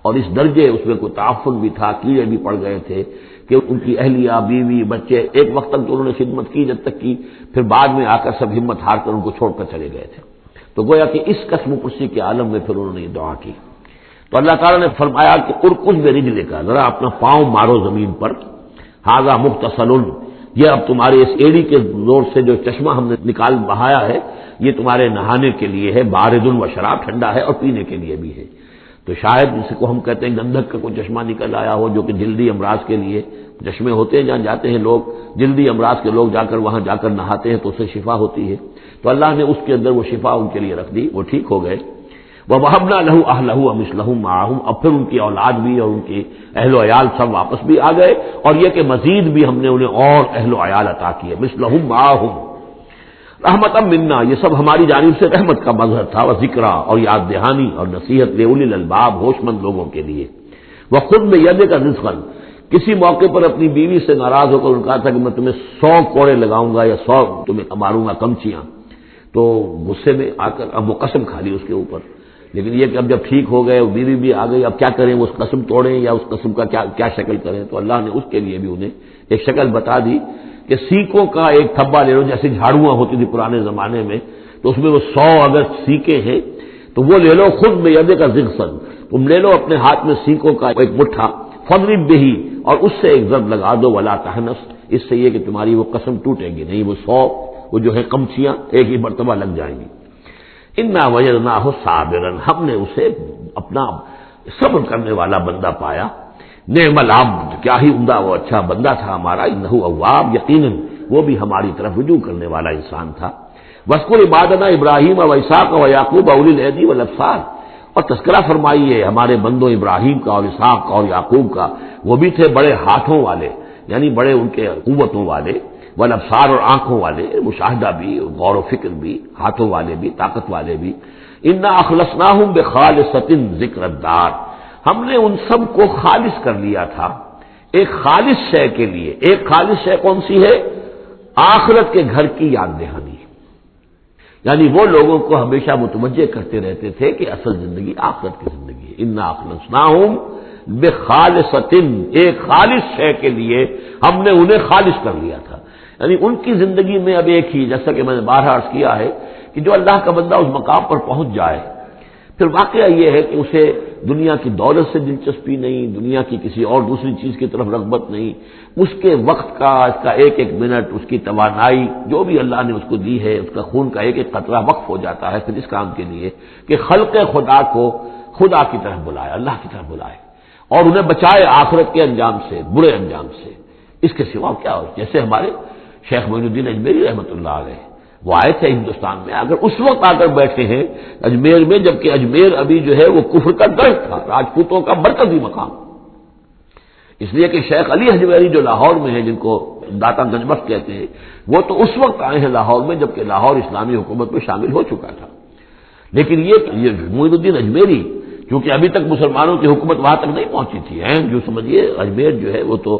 اور اس درجے اس میں کوئی تعفن بھی تھا، کیڑے بھی پڑ گئے تھے کہ ان کی اہلیہ، بیوی، بچے، ایک وقت تک تو انہوں نے خدمت کی جب تک کی، پھر بعد میں آ کر سب ہمت ہار کر ان کو چھوڑ کر چلے گئے تھے. تو گویا کہ اس قسم پرسی کے عالم میں پھر انہوں نے یہ دعا کی. تو اللہ تعالیٰ نے فرمایا کہ ارکض برجلک، ذرا اپنا پاؤں مارو زمین پر، ھذا مغتسل، یہ اب تمہارے اس ایڑی کے زور سے جو چشمہ ہم نے نکال بہایا ہے یہ تمہارے نہانے کے لیے ہے، بارد و شراب، ٹھنڈا ہے اور پینے کے لیے بھی ہے. تو شاید جس کو ہم کہتے ہیں گندھک کا کوئی چشمہ نکل آیا ہو، جو کہ جلدی امراض کے لیے چشمے ہوتے ہیں جہاں جاتے ہیں لوگ، جلدی امراض کے لوگ جا کر وہاں جا کر نہاتے ہیں تو اس سے شفا ہوتی ہے. تو اللہ نے اس کے اندر وہ شفا ان کے لیے رکھ دی، وہ ٹھیک ہو گئے. وَوَهَبْنَا لَهُ أَهْلَهُ وَمِثْلَهُم مَّعَهُمْ، اب پھر ان کی اولاد بھی اور ان کی اہل و عیال سب واپس بھی آ گئے، اور یہ کہ مزید بھی ہم نے انہیں اور اہل و عیال عطا کیے. مثلہم معہم رحمتم منا، یہ سب ہماری جانب سے رحمت کا مظہر تھا، و ذکرا، اور یاد دہانی اور نصیحت لأولی الالباب، ہوش مند لوگوں کے لیے. وخذ بیدک رزقا، کسی موقع پر اپنی بیوی سے ناراض ہو کر ان کہا تھا کہ میں تمہیں 100 کوڑے لگاؤں گا یا 100 تمہیں ماروں گا کمچیاں، تو غصے میں آ کر اب وہ قسم کھا لی اس کے اوپر. لیکن یہ کہ اب جب ٹھیک ہو گئے، بیوی بھی آ گئی، اب کیا کریں، وہ اس قسم توڑیں یا اس قسم کا کیا شکل کریں. تو اللہ نے اس کے لیے بھی انہیں ایک شکل بتا دی کہ سیکوں کا ایک تھبا لے لو، جیسے جھاڑواں ہوتی تھی پرانے زمانے میں، تو اس میں وہ 100 اگر سیکے ہیں تو وہ لے لو. خود میں یدے کا ذغصن، تم لے لو اپنے ہاتھ میں سیکوں کا ایک مٹھا، فضرب بہی، اور اس سے ایک ضرب لگا دو، ولا تحنس، اس سے یہ کہ تمہاری وہ قسم ٹوٹے گی نہیں، وہ 100 وہ جو ہے کمچیاں ایک ہی مرتبہ لگ جائیں گی. انا وجدناہ صابرا، ہم نے اسے اپنا صبر کرنے والا بندہ پایا. نعم العبد، کیا ہی عمدہ وہ اچھا بندہ تھا ہمارا. انہ اواب، یقیناً وہ بھی ہماری طرف رجوع کرنے والا انسان تھا. واذکر عبادنا ابراہیم و اسحاق و یعقوب اولی الایدی والابصار، اور تذکرہ فرمائیے ہمارے بندوں ابراہیم کا اور اسحاق کا اور یعقوب کا، وہ بھی تھے بڑے ہاتھوں والے، یعنی بڑے ان کے قوتوں والے، والابصار، اور آنکھوں والے، مشاہدہ بھی، غور و فکر بھی، ہاتھوں والے بھی، طاقت والے بھی. انا اخلصناہم بخالصۃ ذکر الدار، ہم نے ان سب کو خالص کر لیا تھا ایک خالص شے کے لیے. ایک خالص شے کون سی ہے؟ آخرت کے گھر کی یاد دہانی. یعنی وہ لوگوں کو ہمیشہ متوجہ کرتے رہتے تھے کہ اصل زندگی آخرت کی زندگی ہے. انا اخلصناہم بخالصۃ، ایک خالص شے کے لیے ہم نے انہیں خالص کر لیا تھا. یعنی ان کی زندگی میں اب ایک ہی، جیسا کہ میں نے بارہا عرض کیا ہے کہ جو اللہ کا بندہ اس مقام پر پہنچ جائے، پھر واقعہ یہ ہے کہ اسے دنیا کی دولت سے دلچسپی نہیں، دنیا کی کسی اور دوسری چیز کی طرف رغبت نہیں. اس کے وقت کا، اس کا ایک ایک منٹ، اس کی توانائی جو بھی اللہ نے اس کو دی ہے، اس کا خون کا ایک ایک قطرہ وقف ہو جاتا ہے پھر اس کام کے لیے کہ خلق خدا کو خدا کی طرف بلائے، اللہ کی طرف بلائے، اور انہیں بچائے آخرت کے انجام سے، برے انجام سے. اس کے سوا کیا ہو؟ جیسے ہمارے شیخ معین الدین اجمیری رحمۃ اللہ علیہ، وہ آئے تھے ہندوستان میں، اگر اس وقت آ کر بیٹھے ہیں اجمیر میں، جبکہ اجمیر ابھی جو ہے وہ کفر کا گڑھ تھا، راجپوتوں کا مرکزی مقام. اس لیے کہ شیخ علی اجمیری جو لاہور میں ہیں، جن کو داتا گنج بخش کہتے ہیں، وہ تو اس وقت آئے ہیں لاہور میں جبکہ لاہور اسلامی حکومت میں شامل ہو چکا تھا. لیکن یہ معین الدین اجمیری، کیونکہ ابھی تک مسلمانوں کی حکومت وہاں تک نہیں پہنچی تھی، جو سمجھیے اجمیر جو ہے وہ تو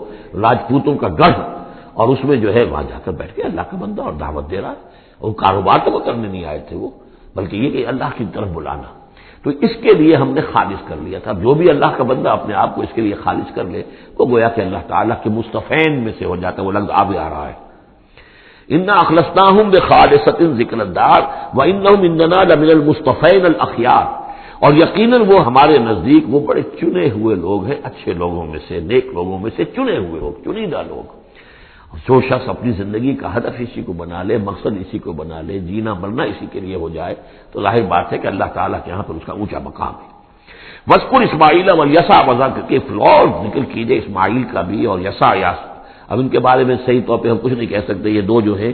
راجپوتوں کا گڑھ، اور اس میں جو ہے وہاں جا کر بیٹھ کے اللہ کا بندہ اور دعوت دے رہا ہے. اور کاروبار تو وہ کرنے نہیں آئے تھے وہ، بلکہ یہ کہ اللہ کی طرف بلانا. تو اس کے لیے ہم نے خالص کر لیا تھا. جو بھی اللہ کا بندہ اپنے آپ کو اس کے لیے خالص کر لے، وہ گویا کہ اللہ تعالیٰ کے مصطفین میں سے ہو جاتا ہے. وہ لفظ آ بھی آ رہا ہے. انا اخلصناہم بخالصۃ ذکر الدار وانہم عندنا لمن المصطفین الاخیار، اور یقیناً وہ ہمارے نزدیک وہ بڑے چنے ہوئے لوگ ہیں، اچھے لوگوں میں سے، نیک لوگوں میں سے چنے ہوئے لوگ، چنیدہ لوگ۔ جو شخص اپنی زندگی کا ہدف اسی کو بنا لے، مقصد اسی کو بنا لے، جینا مرنا اسی کے لیے ہو جائے، تو ظاہر بات ہے کہ اللہ تعالیٰ کے یہاں پر اس کا اونچا مقام ہے۔ وَاذْكُرْ اسماعیل والیسع وذکر کے فلور ذکر کیجئے اسماعیل کا بھی اور یسع۔ اب ان کے بارے میں صحیح طور پہ ہم کچھ نہیں کہہ سکتے، یہ دو جو ہیں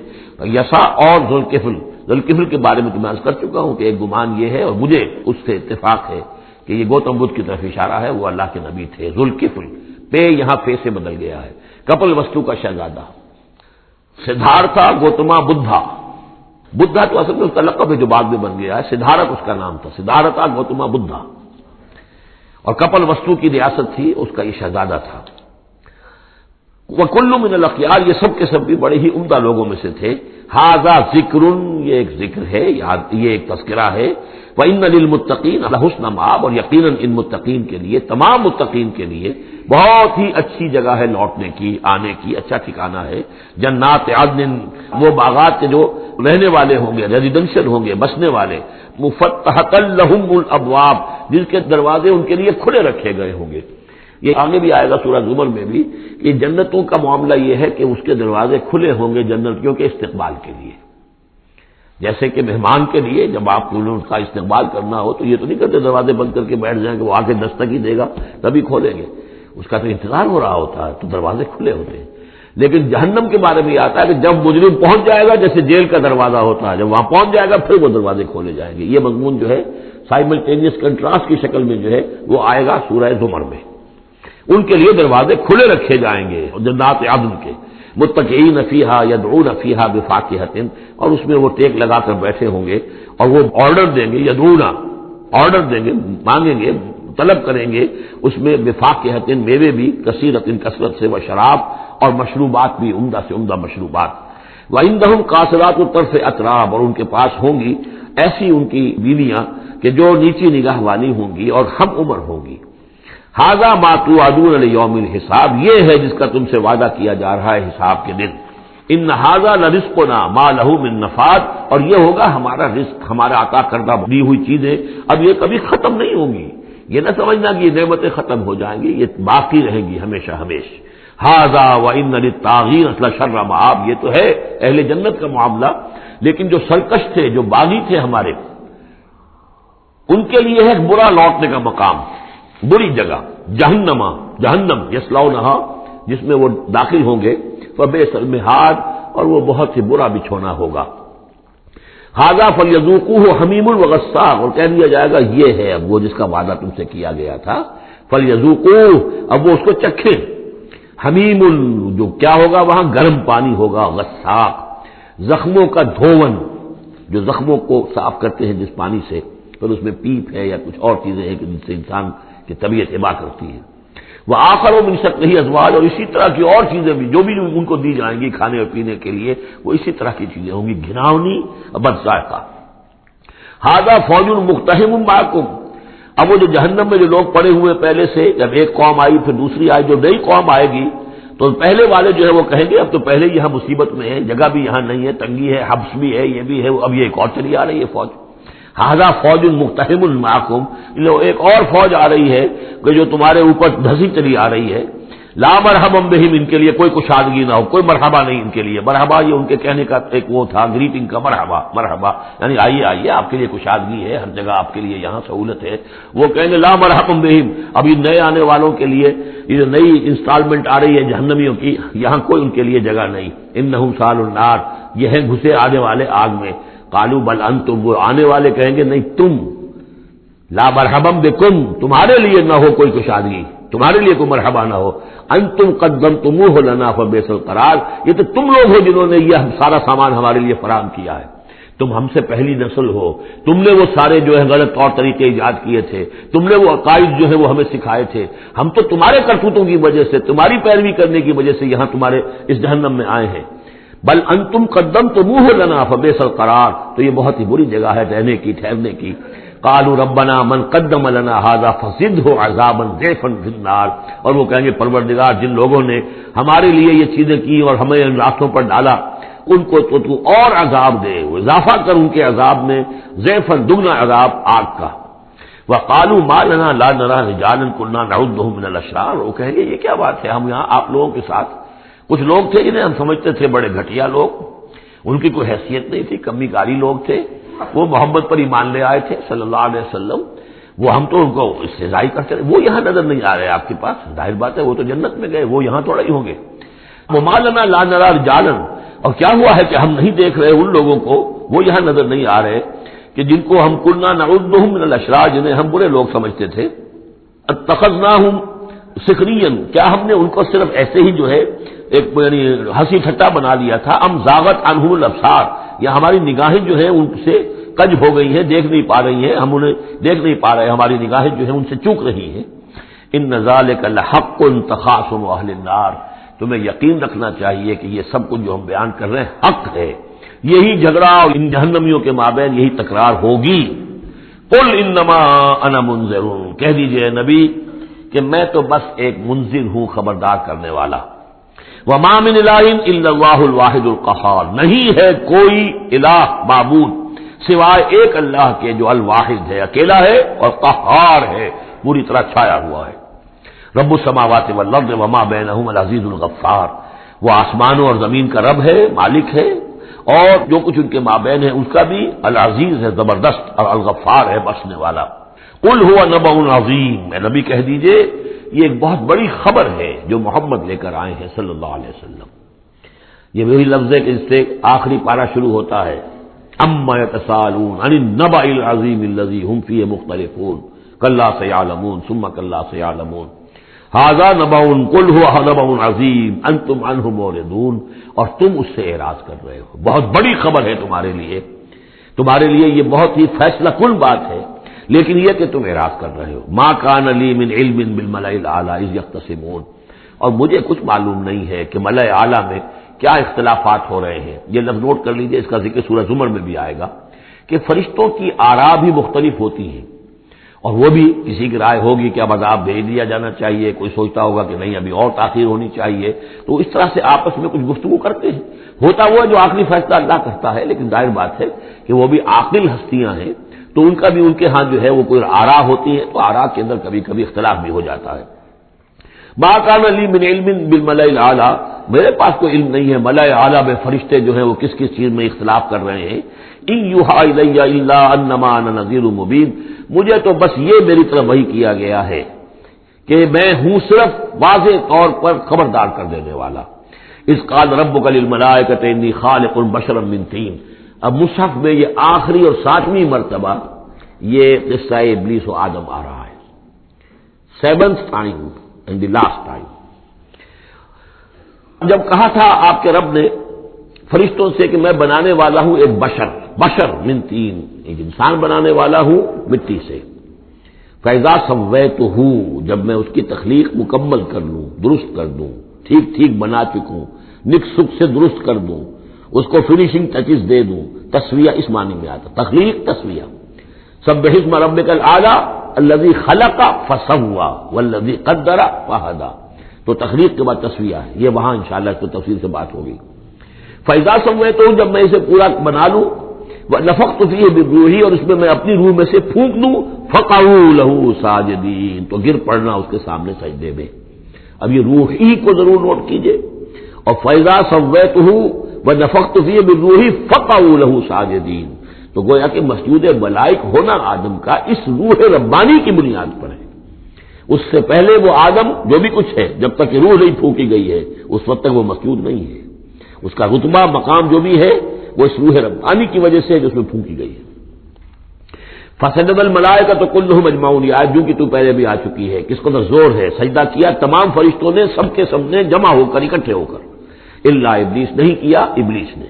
یسع اور ذوالکفل کے بارے میں تو میں عرض کر چکا ہوں کہ ایک گمان یہ ہے اور مجھے اس سے اتفاق ہے کہ یہ گوتم بدھ کی طرف اشارہ ہے، وہ اللہ کے نبی تھے۔ ذوالکفل پے یہاں پے سے بدل گیا ہے، کپل وستو کا شہزادہ، سدھارتھا گوتما بدھا۔ بدھا تو اصل میں اس کا لقب ہے جو بعد میں بن گیا ہے، سدھارت اس کا نام تھا، سدھارتھا گوتما بدھا، اور کپل وستو کی ریاست تھی، اس کا یہ شہزادہ تھا۔ وَكُلٌّ مِّنَ الْأَخْيَارِ، یہ سب کے سب بھی بڑے ہی عمدہ لوگوں میں سے تھے۔ ھذا ذکر، یہ ایک ذکر ہے، یہ ایک تذکرہ ہے۔ وَإِنَّ لِلْمُتَّقِينَ لَحُسْنَ مآب، اور یقیناً ان متقین کے لیے، تمام متقین کے لیے بہت ہی اچھی جگہ ہے لوٹنے کی، آنے کی، اچھا ٹھکانہ ہے۔ جنات عدن، وہ باغات کے جو رہنے والے ہوں گے، ریزیڈنشل ہوں گے، بسنے والے، مفتحۃ لہم الابواب، جن کے دروازے ان کے لیے کھلے رکھے گئے ہوں گے۔ یہ آگے بھی آئے گا سورہ زمر میں بھی کہ جنتوں کا معاملہ یہ ہے کہ اس کے دروازے کھلے ہوں گے جنتیوں کے استقبال کے لیے، جیسے کہ مہمان کے لیے جب آپ کو ان کا استقبال کرنا ہو تو یہ تو نہیں کرتے دروازے بند کر کے بیٹھ جائیں کہ وہ آ کے دستک ہی دے گا تبھی کھولیں گے، اس کا تو انتظار ہو رہا ہوتا ہے، تو دروازے کھلے ہوتے ہیں۔ لیکن جہنم کے بارے میں یہ آتا ہے کہ جب مجرم پہنچ جائے گا، جیسے جیل کا دروازہ ہوتا ہے، جب وہاں پہنچ جائے گا پھر وہ دروازے کھولے جائیں گے۔ یہ مضمون جو ہے سائملٹینیس کنٹراسٹ کی شکل میں جو ہے وہ آئے گا سورہ زمر میں۔ ان کے لیے دروازے کھلے رکھے جائیں گے جنات عدن کے، متکئین فیہا یدعون فیہا بفاکہۃ، اور اس میں وہ ٹیک لگا کر بیٹھے ہوں گے اور وہ آرڈر دیں گے، یدعون آرڈر دیں گے، مانگیں گے، طلب کریں گے اس میں بفاکہۃ، میوے بھی، کثیرۃ کثرت سے، و شراب، اور مشروبات بھی، عمدہ سے عمدہ مشروبات۔ وعندہم قاصرات الطرف اتراب، اور ان کے پاس ہوں گی ایسی ان کی بیویاں کہ جو نیچی نگاہ والی ہوں گی اور ہم عمر ہوں گی۔ ھذا ما توعدون لیوم الحساب، یہ ہے جس کا تم سے وعدہ کیا جا رہا ہے حساب کے دن۔ ان ھذا لرزقنا ما لہ من نفاد، اور یہ ہوگا ہمارا رزق، ہمارا عطا کردہ دی ہوئی چیزیں اب یہ کبھی ختم نہیں ہوں گی۔ یہ نہ سمجھنا کہ یہ نعمتیں ختم ہو جائیں گی، یہ باقی رہیں گی ہمیشہ ہمیشہ۔ ھذا وان للطاغین لشر مآب، یہ تو ہے اہل جنت کا معاملہ، لیکن جو سرکش تھے، جو باغی تھے ہمارے، ان کے لیے ہے برا لوٹنے کا مقام، بری جگہ، جہنم یصلونھا، جس میں وہ داخل ہوں گے، فبئس المہاد، اور وہ بہت ہی برا بچھونا ہوگا۔ ھذا فلیذوقوہ حمیم وغساق، اور کہہ دیا جائے گا یہ ہے اب وہ جس کا وعدہ تم سے کیا گیا تھا، فلیذوقوہ، اب وہ اس کو چکھیں۔ حمیم، جو کیا ہوگا وہاں گرم پانی ہوگا، غساق، زخموں کا دھون، جو زخموں کو صاف کرتے ہیں جس پانی سے، پھر اس میں پیپ ہے یا کچھ اور چیزیں ہیں کہ جن سے انسان کی طبیعت ابا کرتی ہے۔ وہ آخروں من شکلہ ازواج، اور اسی طرح کی اور چیزیں بھی جو بھی ان کو دی جائیں گی کھانے اور پینے کے لیے، وہ اسی طرح کی چیزیں ہوں گی، گھناؤنی اور بد ذائقہ۔ ھذا فوج مقتحم معکم، اب وہ جو جہنم میں جو لوگ پڑے ہوئے پہلے سے، جب ایک قوم آئی پھر دوسری آئی، جو نئی قوم آئے گی تو پہلے والے جو ہے وہ کہیں گے اب تو پہلے یہاں مصیبت میں ہے، جگہ بھی یہاں نہیں ہے، تنگی ہے، حبس بھی ہے، یہ بھی ہے، اب یہ ایک اور چلی آ رہی ہے فوج۔ ھذا فوج مقتحم معکم، ایک اور فوج آ رہی ہے کہ جو تمہارے اوپر دھسی چلی آ رہی ہے۔ لا مرحبا بہم، ان کے لیے کوئی کشادگی نہ ہو، کوئی مرحبا نہیں ان کے لیے۔ مرحبا یہ ان کے کہنے کا ایک وہ تھا، گریٹنگ کا، مرحبا مرحبا، یعنی آئیے آئیے، آپ کے لیے کشادگی ہے، ہر جگہ آپ کے لیے یہاں سہولت ہے۔ وہ کہیں گے لا مرحبا بہم، اب یہ نئے آنے والوں کے لیے یہ نئی انسٹالمنٹ آ رہی ہے جہنمیوں کی، یہاں کوئی ان کے لیے جگہ نہیں۔ انہم صالوا النار، یہ ہیں گھسے آنے والے آگ میں۔ قالوا بل انتم، وہ آنے والے کہیں گے نہیں تم، لا مرحبا بکم، تمہارے لیے نہ ہو کوئی کشادگی، تمہارے لیے کوئی مرحبا نہ ہو۔ انتم قدمتموہ لنا فبئس القرار، یہ تو تم لوگ ہو جنہوں نے یہ سارا سامان ہمارے لیے فراہم کیا ہے، تم ہم سے پہلی نسل ہو، تم نے وہ سارے جو ہے غلط طور طریقے ایجاد کیے تھے، تم نے وہ عقائد جو ہے وہ ہمیں سکھائے تھے، ہم تو تمہارے کرتوتوں کی وجہ سے، تمہاری پیروی کرنے کی وجہ سے یہاں تمہارے اس جہنم میں آئے ہیں۔ بل انتم قدمتموہ لنا فبئس القرار، تو یہ بہت ہی بری جگہ ہے رہنے کی، ٹھہرنے کی۔ قالوا ربنا من قدم لنا هذا فزده عذابا ضعفا في النار، اور وہ کہیں گے پروردگار جن لوگوں نے ہمارے لیے یہ چیزیں کی اور ہمیں ان راستوں پر ڈالا، ان کو تو اور عذاب دے، اضافہ کر ان کے عذاب میں، ضعفاً دگنا عذاب آگ کا۔ وقالوا ما لنا لا نرى رجالا كنا نعدهم من الاشرار، وہ کہیں گے یہ کیا بات ہے، ہم یہاں آپ لوگوں کے ساتھ کچھ لوگ تھے جنہیں ہم سمجھتے تھے بڑے گھٹیا لوگ، ان کی کوئی حیثیت نہیں تھی، کمی کاری لوگ تھے، وہ محمد پر ایمان لے آئے تھے صلی اللہ علیہ وسلم، وہ ہم تو ان کو استہزائی کرتے رہے، وہ یہاں نظر نہیں آ رہے آپ کے پاس، ظاہر بات ہے وہ تو جنت میں گئے، وہ یہاں تھوڑا ہی ہوں گے۔ وما لنا لا نرى رجالا، اور کیا ہوا ہے کہ ہم نہیں دیکھ رہے ان لوگوں کو، وہ یہاں نظر نہیں آ رہے کہ جن کو ہم كنا نعدهم من الاشرار، جنہیں ہم برے لوگ سمجھتے تھے، اتخذناهم سخریا، کیا ہم نے ان کو صرف ایسے ہی جو ہے ایک یعنی ہنسی ٹھٹا بنا لیا تھا، ام زاغت عنہم الابصار، یا ہماری نگاہیں جو ہیں ان سے کج ہو گئی ہیں، دیکھ نہیں پا رہی ہیں، ہم انہیں دیکھ نہیں پا رہے، ہماری نگاہیں جو ہیں ان سے چوک رہی ہیں۔ ان ذالک لحق تخاصم اہل النار، تمہیں یقین رکھنا چاہیے کہ یہ سب کچھ جو ہم بیان کر رہے ہیں حق ہے، یہی جھگڑا اور ان جہنمیوں کے مابین یہی تکرار ہوگی۔ قل انما انا منذر، کہہ دیجئے نبی کہ میں تو بس ایک منذر ہوں، خبردار کرنے والا۔ وما من الہ الا اللہ الواحد القہار، نہیں ہے کوئی الہ معبود سوائے ایک اللہ کے جو الواحد ہے، اکیلا ہے اور قہار ہے، پوری طرح چھایا ہوا ہے۔ رب السماوات والارض وما بینہما العزیز الغفار، وہ آسمانوں اور زمین کا رب ہے، مالک ہے، اور جو کچھ ان کے مابین ہے اس کا بھی العزیز ہے، زبردست، اور الغفار ہے، بخشنے والا۔ قل هو نبأ عظیم، اے نبی کہہ دیجئے یہ ایک بہت بڑی خبر ہے جو محمد لے کر آئے ہیں صلی اللہ علیہ وسلم۔ یہ وہی لفظ ہے کہ اس سے آخری پارہ شروع ہوتا ہے، اما یتساءلون عن النبأ العظیم الذی هم فیہ مختلفون کلا سیعلمون ثم کلا سیعلمون ھذا نبأ قل هو نبأ عظیم انتم عنہ معرضون، اور تم اس سے اعراض کر رہے ہو، بہت بڑی خبر ہے تمہارے لیے یہ بہت ہی فیصلہ کن بات ہے، لیکن یہ کہ تم اعراض کر رہے ہو۔ ما کان لی من علم بالملأ الاعلی اذ یختصمون، اور مجھے کچھ معلوم نہیں ہے کہ ملأ اعلی میں کیا اختلافات ہو رہے ہیں۔ یہ لفظ نوٹ کر لیجئے، اس کا ذکر سورہ زمر میں بھی آئے گا کہ فرشتوں کی آراء بھی مختلف ہوتی ہیں، اور وہ بھی کسی کی رائے ہوگی کہ اب عذاب بھیج دیا جانا چاہیے، کوئی سوچتا ہوگا کہ نہیں ابھی اور تاخیر ہونی چاہیے، تو اس طرح سے آپس میں کچھ گفتگو کرتے ہیں۔ ہوتا ہوا جو آخری فیصلہ اللہ کرتا ہے، لیکن ظاہر بات ہے کہ وہ بھی عاقل ہستیاں ہیں، تو ان کا بھی ان کے ہاں جو ہے وہ کوئی آراء ہوتی ہے، تو آراء کے اندر کبھی کبھی اختلاف بھی ہو جاتا ہے۔ ما کان لی من علم بالملأ الاعلی، میرے پاس کوئی علم نہیں ہے ملأ اعلی میں فرشتے جو ہیں وہ کس کس چیز میں اختلاف کر رہے ہیں۔ ان یوحی الی الا انما انا نذیر مبین، مجھے تو بس یہ میری طرف وحی کیا گیا ہے کہ میں ہوں صرف واضح طور پر خبردار کر دینے والا۔ اذ قال ربک للملائکۃ انی خالق بشرا من طین، اب مصحف میں یہ آخری اور 7ویں مرتبہ یہ قصہ ابلیس و آدم آ رہا ہے، 7th time and the last time۔ جب کہا تھا آپ کے رب نے فرشتوں سے کہ میں بنانے والا ہوں ایک بشر من طین، ایک انسان بنانے والا ہوں مٹی سے، فاذا سویتہ، جب میں اس کی تخلیق مکمل کر لوں، درست کر دوں، ٹھیک بنا چکوں، نک سک سے درست کر دوں، اس کو فنیشنگ ٹچز دے دوں، تسویہ اس معنی میں آتا، تخلیق تسویہ۔ سبح اسم ربک الاعلی الذی خلق فسوی والذی قدر فہدی، تو تخلیق کے بعد تسویہ ہے، یہ وہاں انشاءاللہ اس کو تفصیل سے بات ہوگی۔ فاذا سویتہ، جب میں اسے پورا بنا لوں، ونفخت فیہ من روحی، اور اس میں میں اپنی روح میں سے پھونک دوں، فقعوا لہ ساجدین، تو گر پڑنا اس کے سامنے سجدے میں۔ اب یہ روح ہی کو ضرور نوٹ کیجئے، اور فاذا سویتہ ونفخت فیہ من روحی فقعوا لہ ساجدین، تو گویا کہ مسجود ملائک ہونا آدم کا اس روح ربانی کی بنیاد پر ہے۔ اس سے پہلے وہ آدم جو بھی کچھ ہے، جب تک کہ روح نہیں پھونکی گئی ہے اس وقت تک وہ مسجود نہیں ہے، اس کا رتبہ مقام جو بھی ہے وہ اس روح ربانی کی وجہ سے جو اس میں پھونکی گئی ہے۔ فسجد الملائکۃ کلھم اجمعون، یہ آیت جو کہ تو پہلے بھی آ چکی ہے، کس قدر زور ہے، سجدہ کیا تمام فرشتوں نے، سب کے سب نے جمع ہو کر، اکٹھے ہو کر، الا ابلیس، نہیں کیا ابلیس نے،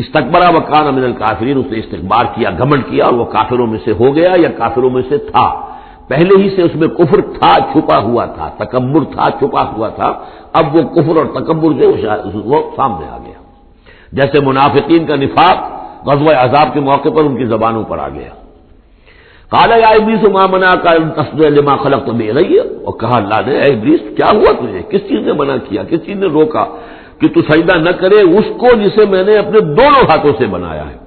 استکبر وکان من الکافرین، اس نے استکبار کیا، گھمنڈ کیا، اور وہ کافروں میں سے ہو گیا یا کافروں میں سے تھا، پہلے ہی سے اس میں کفر تھا، چھپا ہوا تھا، تکبر تھا، چھپا ہوا تھا، اب وہ کفر اور تکبر جو وہ سامنے آ گیا، جیسے منافقین کا نفاق غزوہ احزاب کے موقع پر ان کی زبانوں پر آ گیا۔ قال یا ابلیس ما منعک ان تسجد لما خلقت بیدی، اور کہا اللہ نے اے ابلیس کیا ہوا تجھے، کس چیز نے منع کیا، کس چیز نے روکا کہ تو سجدہ نہ کرے اس کو جسے میں نے اپنے دونوں ہاتھوں سے بنایا ہے۔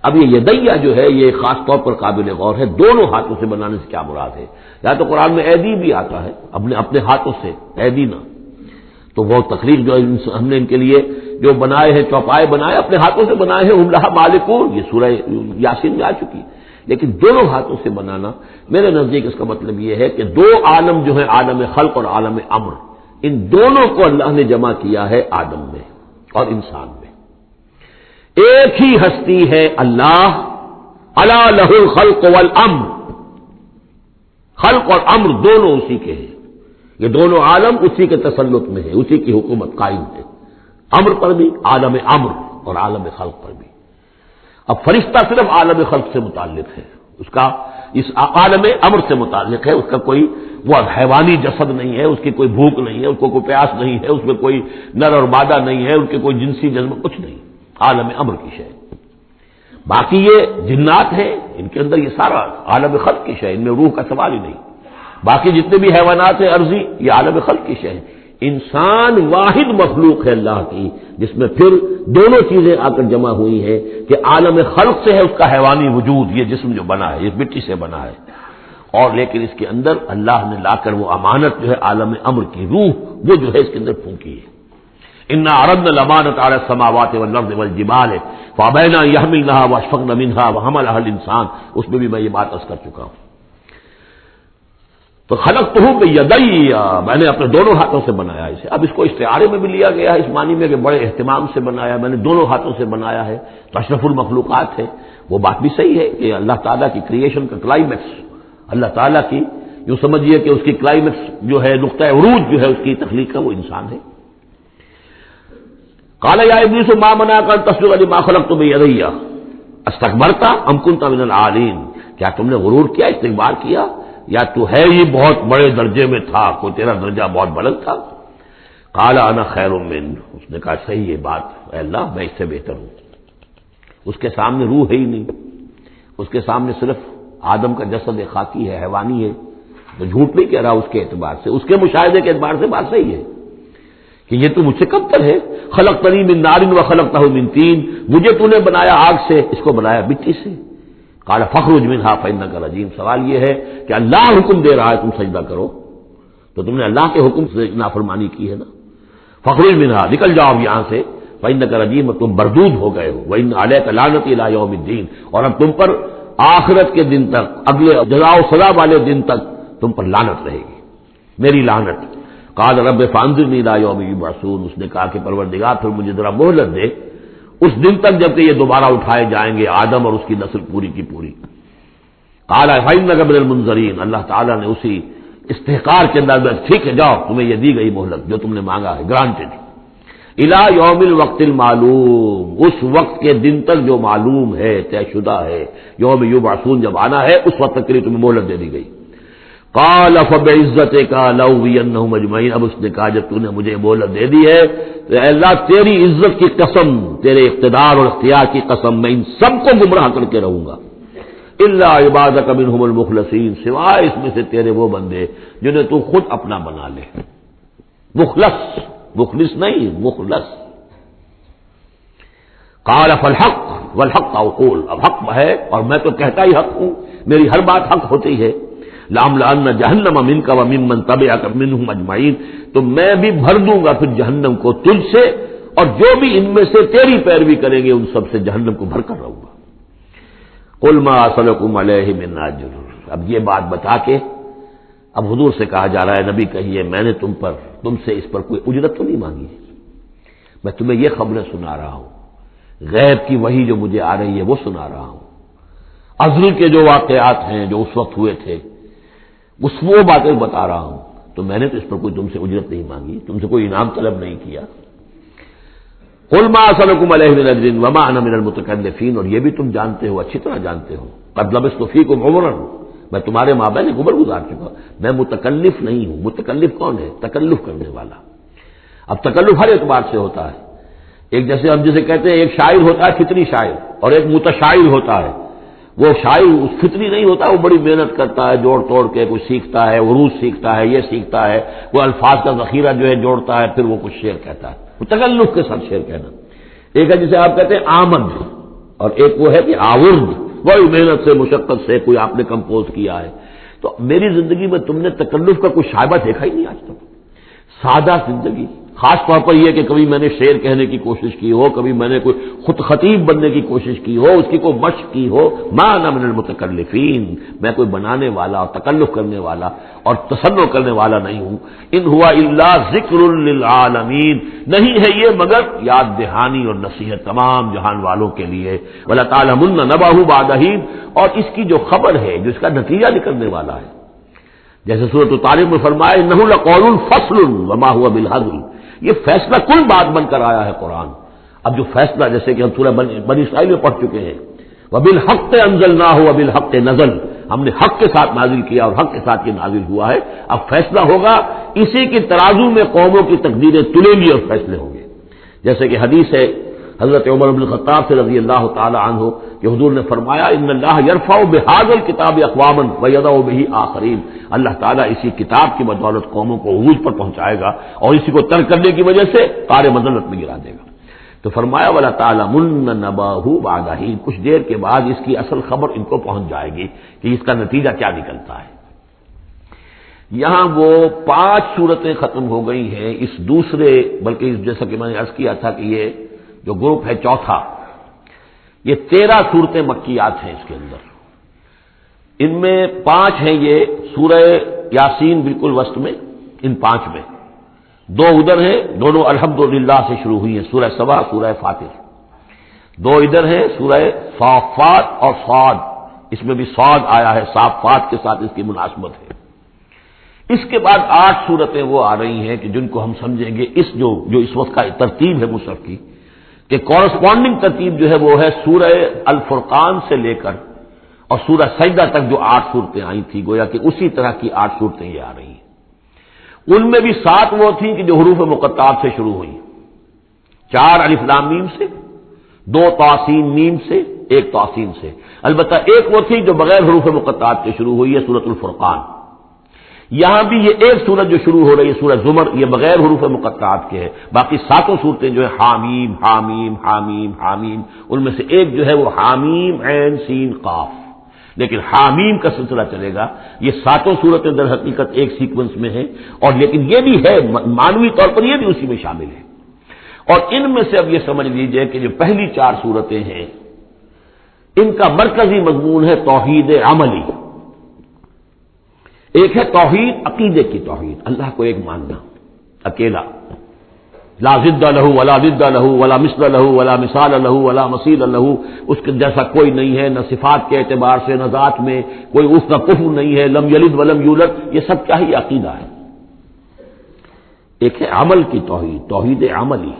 اب یہ یدیہ جو ہے یہ خاص طور پر قابل غور ہے، دونوں ہاتھوں سے بنانے سے کیا مراد ہے؟ یا تو قرآن میں ایدی بھی آتا ہے، اپنے ہاتھوں سے، ایدی نہ، تو وہ تقریر جو ہم نے ان کے لیے جو بنائے ہیں، چوپائے بنائے، اپنے ہاتھوں سے بنائے ہیں، ہم لہا مالکون، یہ سورہ یاسین میں آ چکی ہے۔ لیکن دونوں ہاتھوں سے بنانا میرے نزدیک اس کا مطلب یہ ہے کہ دو عالم جو ہے، عالم خلق اور عالم امر، ان دونوں کو اللہ نے جمع کیا ہے آدم میں اور انسان میں۔ ایک ہی ہستی ہے اللہ، الا لہ الخلق والامر، خلق اور امر دونوں اسی کے ہیں، یہ دونوں عالم اسی کے تسلط میں ہے، اسی کی حکومت قائم ہے، امر پر بھی، عالم امر اور عالم خلق پر بھی۔ اب فرشتہ صرف عالم خلق سے متعلق ہے، اس کا اس عالم امر سے متعلق ہے، اس کا کوئی وہ حیوانی جسد نہیں ہے، اس کی کوئی بھوک نہیں ہے، اس کو کوئی پیاس نہیں ہے، اس میں کوئی نر اور مادہ نہیں ہے، ان کے کوئی جنسی جذبہ کچھ نہیں، عالم امر کی شے۔ باقی یہ جنات ہیں، ان کے اندر یہ سارا عالم خلق کی شے، ان میں روح کا سوال ہی نہیں۔ باقی جتنے بھی حیوانات ہیں ارضی، یہ عالم خلق کی شے ہے۔ انسان واحد مخلوق ہے اللہ کی، جس میں پھر دونوں چیزیں آ کر جمع ہوئی ہیں کہ عالم خلق سے ہے اس کا حیوانی وجود، یہ جسم جو بنا ہے، اس مٹی سے بنا ہے، اور لیکن اس کے اندر اللہ نے لا کر وہ امانت جو ہے عالم امر کی روح، وہ جو ہے اس کے اندر پھونکی ہے۔ انا عرضنا الامانۃ علی السماوات والارض والجبال فابین ان یحملنها واشفقن منها وحملها الانسان، اس میں بھی میں یہ بات عرض کر چکا ہوں۔ تو خلقتہ بیدی، میں نے اپنے دونوں ہاتھوں سے بنایا اسے۔ اب اس کو استعارے میں بھی لیا گیا ہے، اس معنی میں کہ بڑے اہتمام سے بنایا، میں نے دونوں ہاتھوں سے بنایا ہے، تو اشرف المخلوقات ہے۔ وہ بات بھی صحیح ہے کہ اللہ تعالیٰ کی کریشن کا کلائمیکس، اللہ تعالیٰ کی یوں سمجھیے کہ اس کی کلائمیکس جو ہے، نقطہ عروج جو ہے اس کی تخلیق کا، وہ انسان ہے۔ قال یا ابلیس ما منعک ان تسجد لما خلقت بیدی استکبرت ام کنت من العالین، کیا تم نے غرور کیا، استکبار کیا، یا تو ہے ہی بہت بڑے درجے میں تھا، کوئی تیرا درجہ بہت بلند تھا؟ قال انا خیر من، اس نے کہا صحیح ہے بات، اے اللہ میں اس سے بہتر ہوں۔ اس کے سامنے روح ہے ہی نہیں، اس کے سامنے صرف آدم کا جسد خاکی ہے، حیوانی ہے، تو جھوٹ نہیں کہہ رہا اس کے اعتبار سے، اس کے مشاہدے کے اعتبار سے بات صحیح ہے کہ یہ تو مجھ سے کم تر ہے۔ خلقتنی من نار وخلقتہ من طین، مجھے تو نے بنایا آگ سے، اس کو بنایا مٹی سے۔ قال فاخرج منها فانک رجیم، سوال یہ ہے کہ اللہ حکم دے رہا ہے تم سجدہ کرو، تو تم نے اللہ کے حکم سے نافرمانی کی ہے نا۔ فاخرج منها، نکل جاؤ یہاں سے، فانک رجیم، تم مردود ہو گئے ہو، وان علیک لعنتی الی یوم الدین، اور اب تم پر آخرت کے دن تک، اگلے جزا و سزا والے دن تک تم پر لعنت رہے گی، میری لعنت۔ قال رب فانظرنی الی یوم یبعثون، اس نے کہا کہ پروردگار پھر مجھے ذرا مہلت دے اس دن تک جب کہ یہ دوبارہ اٹھائے جائیں گے، آدم اور اس کی نسل پوری کی پوری۔ قال فإنک من المنظرین، اللہ تعالیٰ نے اسی استحقار کے اندر ٹھیک ہے جاؤ، تمہیں یہ دی گئی مہلت جو تم نے مانگا ہے، گرانٹڈ۔ الی یوم الوقت المعلوم، اس وقت کے دن تک جو معلوم ہے، طے شدہ ہے، یوم یبعثون جب آنا ہے، اس وقت تک کے لیے تمہیں مہلت دے دی گئی۔ قال فبعزتک لأغوینہم اجمعین، اب اس نے کہا جب تو نے مجھے مہلت دے دی ہے تو اے اللہ تیری عزت کی قسم، تیرے اقتدار اور اختیار کی قسم، میں ان سب کو گمراہ کر کے رہوں گا، الا عبادک منہم المخلصین، سوائے اس میں سے تیرے وہ بندے جنہیں تو خود اپنا بنا لے، مخلص، مخلص نہیں، مخلص۔ قال فالحق والحق اقول، اب حق ہے اور میں تو کہتا ہی حق ہوں، میری ہر بات حق ہوتی ہے۔ لَأَمْلَأَنَّ جَهَنَّمَ مِنْكَ وَمِمَّنْ تَبِعَكَ مِنْهُمْ أَجْمَعِينَ، تو میں بھی بھر دوں گا پھر جہنم کو تجھ سے، اور جو بھی ان میں سے تیری پیروی کریں گے ان سب سے جہنم کو بھر کر رہوں گا۔ قُلْ مَا أَسْأَلُكُمْ عَلَيْهِ مِنْ أَجْرٍ، اب یہ بات بتا کے اب حضور سے کہا جا رہا ہے نبی کہیے میں نے تم سے اس پر کوئی اجرت تو نہیں مانگی، میں تمہیں یہ خبریں سنا رہا ہوں، غیب کی وحی جو مجھے آ رہی ہے وہ سنا رہا ہوں، ازل کے جو واقعات ہیں جو اس وقت ہوئے تھے اس وہ باتیں بتا رہا ہوں، تو میں نے تو اس پر کوئی تم سے اجرت نہیں مانگی، تم سے کوئی انعام طلب نہیں کیا۔ قُلْ مَا أَسْأَلُكُمْ عَلَيْهِ مِنْ أَجْرٍ وَمَا أَنَا مِنَ الْمُتَكَلِّفِينَ، اور یہ بھی تم جانتے ہو، اچھی طرح جانتے ہو، قَدْ لَبِثْتُ فِيكُمْ عُمُرًا، میں تمہارے مابین ایک عمر گزار چکا، میں متکلف نہیں ہوں۔ متکلف کون ہے؟ تکلف کرنے والا۔ اب تکلف ہر اعتبار سے ہوتا ہے، ایک جیسے ہم جسے کہتے ہیں ایک شاعر ہوتا ہے فطری شاعر، اور ایک متشاعر ہوتا ہے۔ وہ شاعر اس فطری نہیں ہوتا، وہ بڑی محنت کرتا ہے، جوڑ توڑ کے کچھ سیکھتا ہے، عروج سیکھتا ہے، یہ سیکھتا ہے، وہ الفاظ کا ذخیرہ جو ہے جوڑتا ہے، پھر وہ کچھ شعر کہتا ہے، وہ تکلف کے ساتھ شعر کہنا۔ ایک ہے جسے آپ کہتے ہیں آمد، اور ایک وہ ہے کہ آورد، بڑی محنت سے مشقت سے کوئی آپ نے کمپوز کیا ہے۔ تو میری زندگی میں تم نے تکلف کا کوئی شائبہ دیکھا ہی نہیں آج تک۔ سادہ زندگی، خاص طور پر یہ کہ کبھی میں نے شعر کہنے کی کوشش کی ہو، کبھی میں نے کوئی خود خطیب بننے کی کوشش کی ہو، اس کی کوئی مشق کی ہو، ما انا من المتکلفین، میں کوئی بنانے والا اور تکلف کرنے والا اور تصنع کرنے والا نہیں ہوں۔ ان ہوا الا ذکر للعالمین، نہیں ہے یہ مگر یاد دہانی اور نصیحت تمام جہان والوں کے لیے۔ وَلَتَعْلَمُنَّ نَبَأَهُ بَعْدَ حِينٍ، اور اس کی جو خبر ہے، جو اس کا نتیجہ نکلنے والا ہے، جیسے سورۃ طارق میں فرمایا انہ لقول فصل وما هو بالهزل، یہ فیصلہ کن بات بن کر آیا ہے قرآن۔ اب جو فیصلہ، جیسے کہ ہم سورہ بنی اسرائیل میں پڑھ چکے ہیں، وبالحق انزلناہ وبالحق نزل، ہم نے حق کے ساتھ نازل کیا اور حق کے ساتھ یہ نازل ہوا ہے۔ اب فیصلہ ہوگا، اسی کی ترازو میں قوموں کی تقدیریں تلیں گی اور فیصلے ہوں گے۔ جیسے کہ حدیث ہے حضرت عمر بن الخطاب سے رضی اللہ تعالی عنہ کہ حضور نے فرمایا ان اللہ یرفع بہذا الکتاب اقواما ویضع بہ آخرین، اللہ تعالیٰ اسی کتاب کی بدولت قوموں کو عروج پر پہنچائے گا اور اسی کو ترک کرنے کی وجہ سے قعر مذلت میں گرا دے گا۔ تو فرمایا وَلَتَعْلَمُنَّ نَبَأَهُ بَعْدَ حِينٍ، کچھ دیر کے بعد اس کی اصل خبر ان کو پہنچ جائے گی کہ اس کا نتیجہ کیا نکلتا ہے۔ یہاں وہ 5 صورتیں ختم ہو گئی ہیں اس دوسرے، بلکہ جیسا کہ میں نے عرض کیا تھا کہ یہ جو گروپ ہے چوتھا، یہ 13 صورتیں مکیات ہیں اس کے اندر۔ ان میں 5 ہیں یہ سورہ یاسین بالکل وسط میں، ان 5 میں 2 ادھر ہیں، دونوں الحمدللہ سے شروع ہوئی ہیں، سورہ سبا، سورہ فاتر۔ 2 ادھر ہیں، سورہ صافات اور صاد، اس میں بھی صاد آیا ہے، صافات کے ساتھ اس کی مناسبت ہے۔ اس کے بعد 8 صورتیں وہ آ رہی ہیں کہ جن کو ہم سمجھیں گے جو اس وقت کا ترتیب ہے مصحف کی، کہ کورسپونڈنگ ترتیب جو ہے وہ ہے سورہ الفرقان سے لے کر اور سورہ سجدہ تک جو 8 صورتیں آئی تھیں، گویا کہ اسی طرح کی 8 صورتیں یہ آ رہی ہیں۔ ان میں بھی 7 وہ تھیں کہ جو حروف مقطعات سے شروع ہوئی، 4 الف لام میم سے، 2 طاسین میم سے، 1 طاسین سے، البتہ ایک وہ تھی جو بغیر حروف مقطعات کے شروع ہوئی ہے، سورۃ الفرقان۔ یہاں بھی یہ ایک سورت جو شروع ہو رہی ہے سورہ زمر، یہ بغیر حروف مقطعات کے ہے، باقی 7 صورتیں جو ہے حامیم حامیم حامیم حامیم، ان میں سے ایک جو ہے وہ حامیم عین سین قاف، لیکن حامیم کا سلسلہ چلے گا۔ یہ 7 صورتیں در حقیقت ایک سیکوینس میں ہیں، اور لیکن یہ بھی ہے معنوی طور پر یہ بھی اسی میں شامل ہے۔ اور ان میں سے اب یہ سمجھ لیجئے کہ جو پہلی 4 صورتیں ہیں، ان کا مرکزی مضمون ہے توحید عملی۔ ایک ہے توحید عقیدے کی توحید، اللہ کو ایک ماننا اکیلا، لا ضد لہ ولا ضد لہ ولا مثل لہ ولا مثال لہ ولا مثیل لہ، اس کے جیسا کوئی نہیں ہے، نہ صفات کے اعتبار سے نہ ذات میں کوئی اس کا کفو نہیں ہے، لم یلد ولم یولد، یہ سب کیا ہی عقیدہ ہے۔ ایک ہے عمل کی توحید، توحید عملی،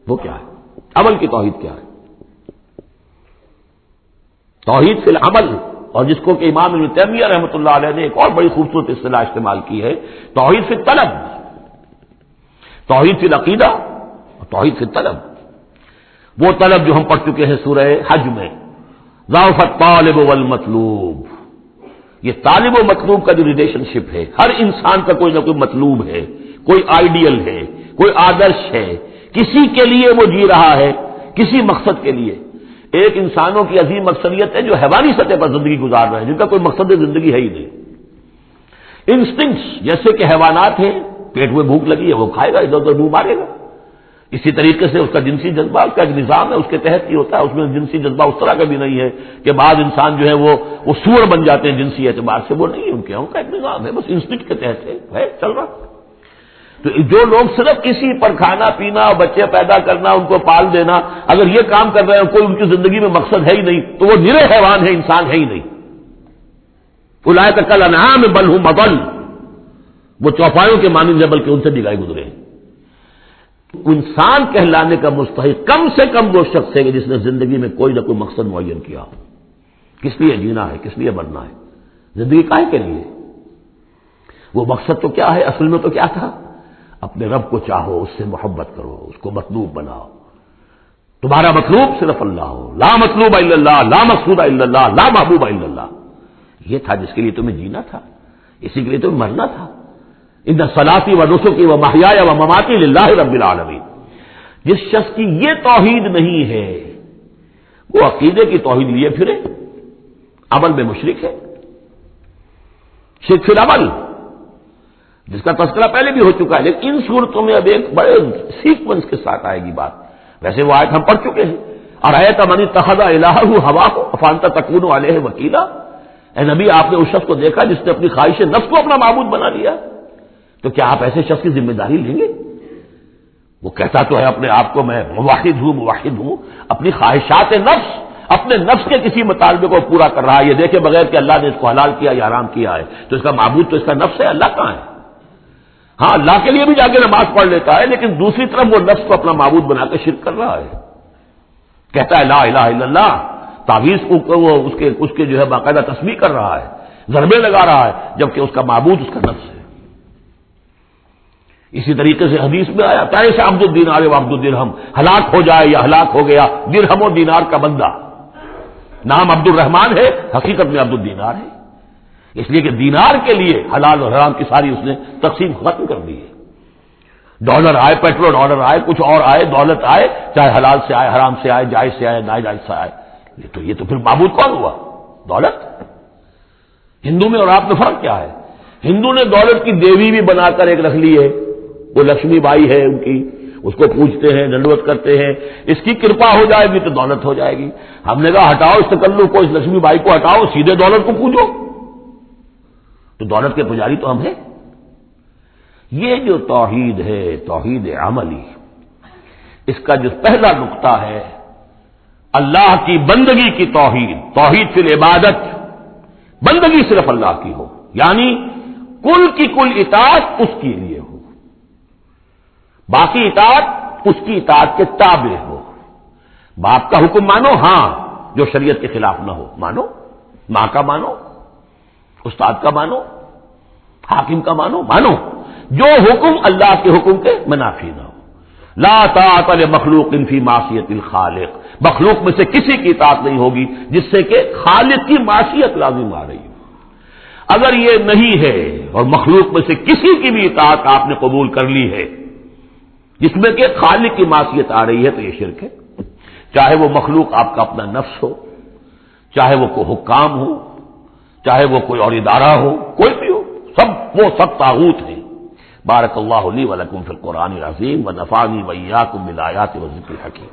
وہ کیا ہے؟ عمل کی توحید کیا ہے؟ توحید فی العمل، اور جس کو کہ امام ابن تیمیہ رحمۃ اللہ علیہ نے ایک اور بڑی خوبصورت اصطلاح استعمال کی ہے، توحید فی الطلب، توحید فی العقیدہ اور توحید فی الطلب۔ وہ طلب جو ہم پڑھ چکے ہیں سورہ حج میں، ضعف الطالب والمطلوب، یہ طالب و مطلوب کا جو ریلیشن شپ ہے، ہر انسان کا کوئی نہ کوئی مطلوب ہے، کوئی آئیڈیل ہے، کوئی آدرش ہے، کسی کے لیے وہ جی رہا ہے، کسی مقصد کے لیے۔ ایک انسانوں کی عظیم اکثریت ہے جو حیوانی سطح پر زندگی گزار رہے ہیں، جن کا کوئی مقصد زندگی ہے ہی نہیں۔ انسٹنکٹس، جیسے کہ حیوانات ہیں، پیٹ میں بھوک لگی ہے وہ کھائے گا، ادھر ادھر منہ مارے گا۔ اسی طریقے سے اس کا جنسی جذبہ، اس کا ایک نظام ہے، اس کے تحت ہی ہوتا ہے، اس میں جنسی جذبہ اس طرح کا بھی نہیں ہے کہ بعض انسان جو ہے وہ سور بن جاتے ہیں جنسی اعتبار سے، وہ نہیں ہے، ان کا ایک نظام ہے، بس انسٹنکٹ کے تحت ہے چل رہا۔ تو جو لوگ صرف اسی پر کھانا پینا اور بچے پیدا کرنا، ان کو پال دینا، اگر یہ کام کر رہے ہیں، کوئی ان کی زندگی میں مقصد ہے ہی نہیں، تو وہ نرے حیوان ہے، انسان ہے ہی نہیں۔ اولئک کالانعام بل ھم اضل، وہ چوپایوں کے مانند ہے بلکہ ان سے بھی گئے گزرے ہیں۔ انسان کہلانے کا مستحق کم سے کم وہ شخص ہے کہ جس نے زندگی میں کوئی نہ کوئی مقصد معین کیا، کس لیے جینا ہے، کس لیے مرنا ہے، زندگی کائے کے لیے؟ وہ مقصد تو کیا ہے؟ اصل میں تو کیا تھا؟ اپنے رب کو چاہو، اس سے محبت کرو، اس کو مطلوب بناؤ، تمہارا مطلوب صرف اللہ ہو، لا مطلوب الا اللہ، لا مقصود الا اللہ، لا محبوب الا اللہ. یہ تھا جس کے لیے تمہیں جینا تھا، اسی کے لیے تمہیں مرنا تھا. ان صلاتی و نسکی و محیای و مماتی للہ رب العالمین. جس شخص کی یہ توحید نہیں ہے وہ عقیدے کی توحید لیے پھرے، عمل میں مشرک ہے. شرک فی العمل جس کا تذکرہ پہلے بھی ہو چکا ہے، لیکن ان صورتوں میں اب ایک بڑے سیکوینس کے ساتھ آئے گی بات. ویسے وہ آیت ہم پڑھ چکے ہیں، ارأیت من اتخذ الہہ ہواہ افانت تکون علیہ وکیلا. اے نبی آپ نے اس شخص کو دیکھا جس نے اپنی خواہش نفس کو اپنا معبود بنا لیا، تو کیا آپ ایسے شخص کی ذمہ داری لیں گے؟ وہ کہتا تو ہے اپنے آپ کو میں موحد ہوں، اپنی خواہشات نفس، اپنے نفس کے کسی مطالبے کو پورا کر رہا ہے، یہ دیکھے بغیر کہ اللہ نے اس کو حلال کیا یا حرام کیا ہے، تو اس کا معبود تو اس کا نفس ہے، اللہ کہاں ہے؟ ہاں اللہ کے لیے بھی جا کے نماز پڑھ لیتا ہے، لیکن دوسری طرف وہ نفس کو اپنا معبود بنا کے شرک کر رہا ہے. کہتا ہے لا الہ الا اللہ، تعویذ کو وہ اس کے جو ہے باقاعدہ تسبیح کر رہا ہے، ضربے لگا رہا ہے، جبکہ اس کا معبود اس کا نفس ہے. اسی طریقے سے حدیث میں آیا تعیش عبد الدینار و عبد الدرہم، ہلاک ہو جائے یا ہلاک ہو گیا درہم و دینار کا بندہ. نام عبد الرحمان ہے، حقیقت میں عبد الدینار ہے، اس لیے کہ دینار کے لیے حلال اور حرام کی ساری اس نے تقسیم ختم کر دی ہے. ڈالر آئے، پیٹرول ڈالر آئے، کچھ اور آئے، دولت آئے، چاہے حلال سے آئے، حرام سے آئے، جائز سے آئے، ناجائز سے آئے، یہ تو پھر معبود کون ہوا؟ دولت. ہندو میں اور آپ میں فرق کیا ہے؟ ہندو نے دولت کی دیوی بھی بنا کر ایک رکھ لی ہے، وہ لکشمی بائی ہے ان کی، اس کو پوجتے ہیں، دنڈوت کرتے ہیں، اس کی کرپا ہو جائے گی تو دولت ہو جائے گی. ہم نے کہا ہٹاؤ اس تکلف کو، اس لکشمی بائی کو ہٹاؤ، سیدھے دولت کو پوجو. تو دولت کے پجاری تو ہم ہیں. یہ جو توحید ہے، توحید عملی، اس کا جو پہلا نقطہ ہے اللہ کی بندگی کی توحید، توحید فی العبادت، بندگی صرف اللہ کی ہو، یعنی کل کی کل اطاعت اس کے لیے ہو، باقی اطاعت اس کی اطاعت کے تابع ہو. باپ کا حکم مانو، ہاں، جو شریعت کے خلاف نہ ہو مانو، ماں کا مانو، استاد کا مانو، حاکم کا مانو، جو حکم اللہ کے حکم کے منافی نہ ہو. لا طاعت لمخلوق فی معصیت الخالق، مخلوق میں سے کسی کی اطاعت نہیں ہوگی جس سے کہ خالق کی معصیت لازم آ رہی ہو. اگر یہ نہیں ہے اور مخلوق میں سے کسی کی بھی اطاعت آپ نے قبول کر لی ہے جس میں کہ خالق کی معصیت آ رہی ہے تو یہ شرک ہے. چاہے وہ مخلوق آپ کا اپنا نفس ہو، چاہے وہ کوئی حکام ہو، چاہے وہ کوئی اور ادارہ ہو، کوئی بھی ہو، وہ سب طاغوت ہیں. بارک اللہ لی و لکم فی القرآن العظیم و نفعنی و ایاکم بالآیات و الذکر الحکیم.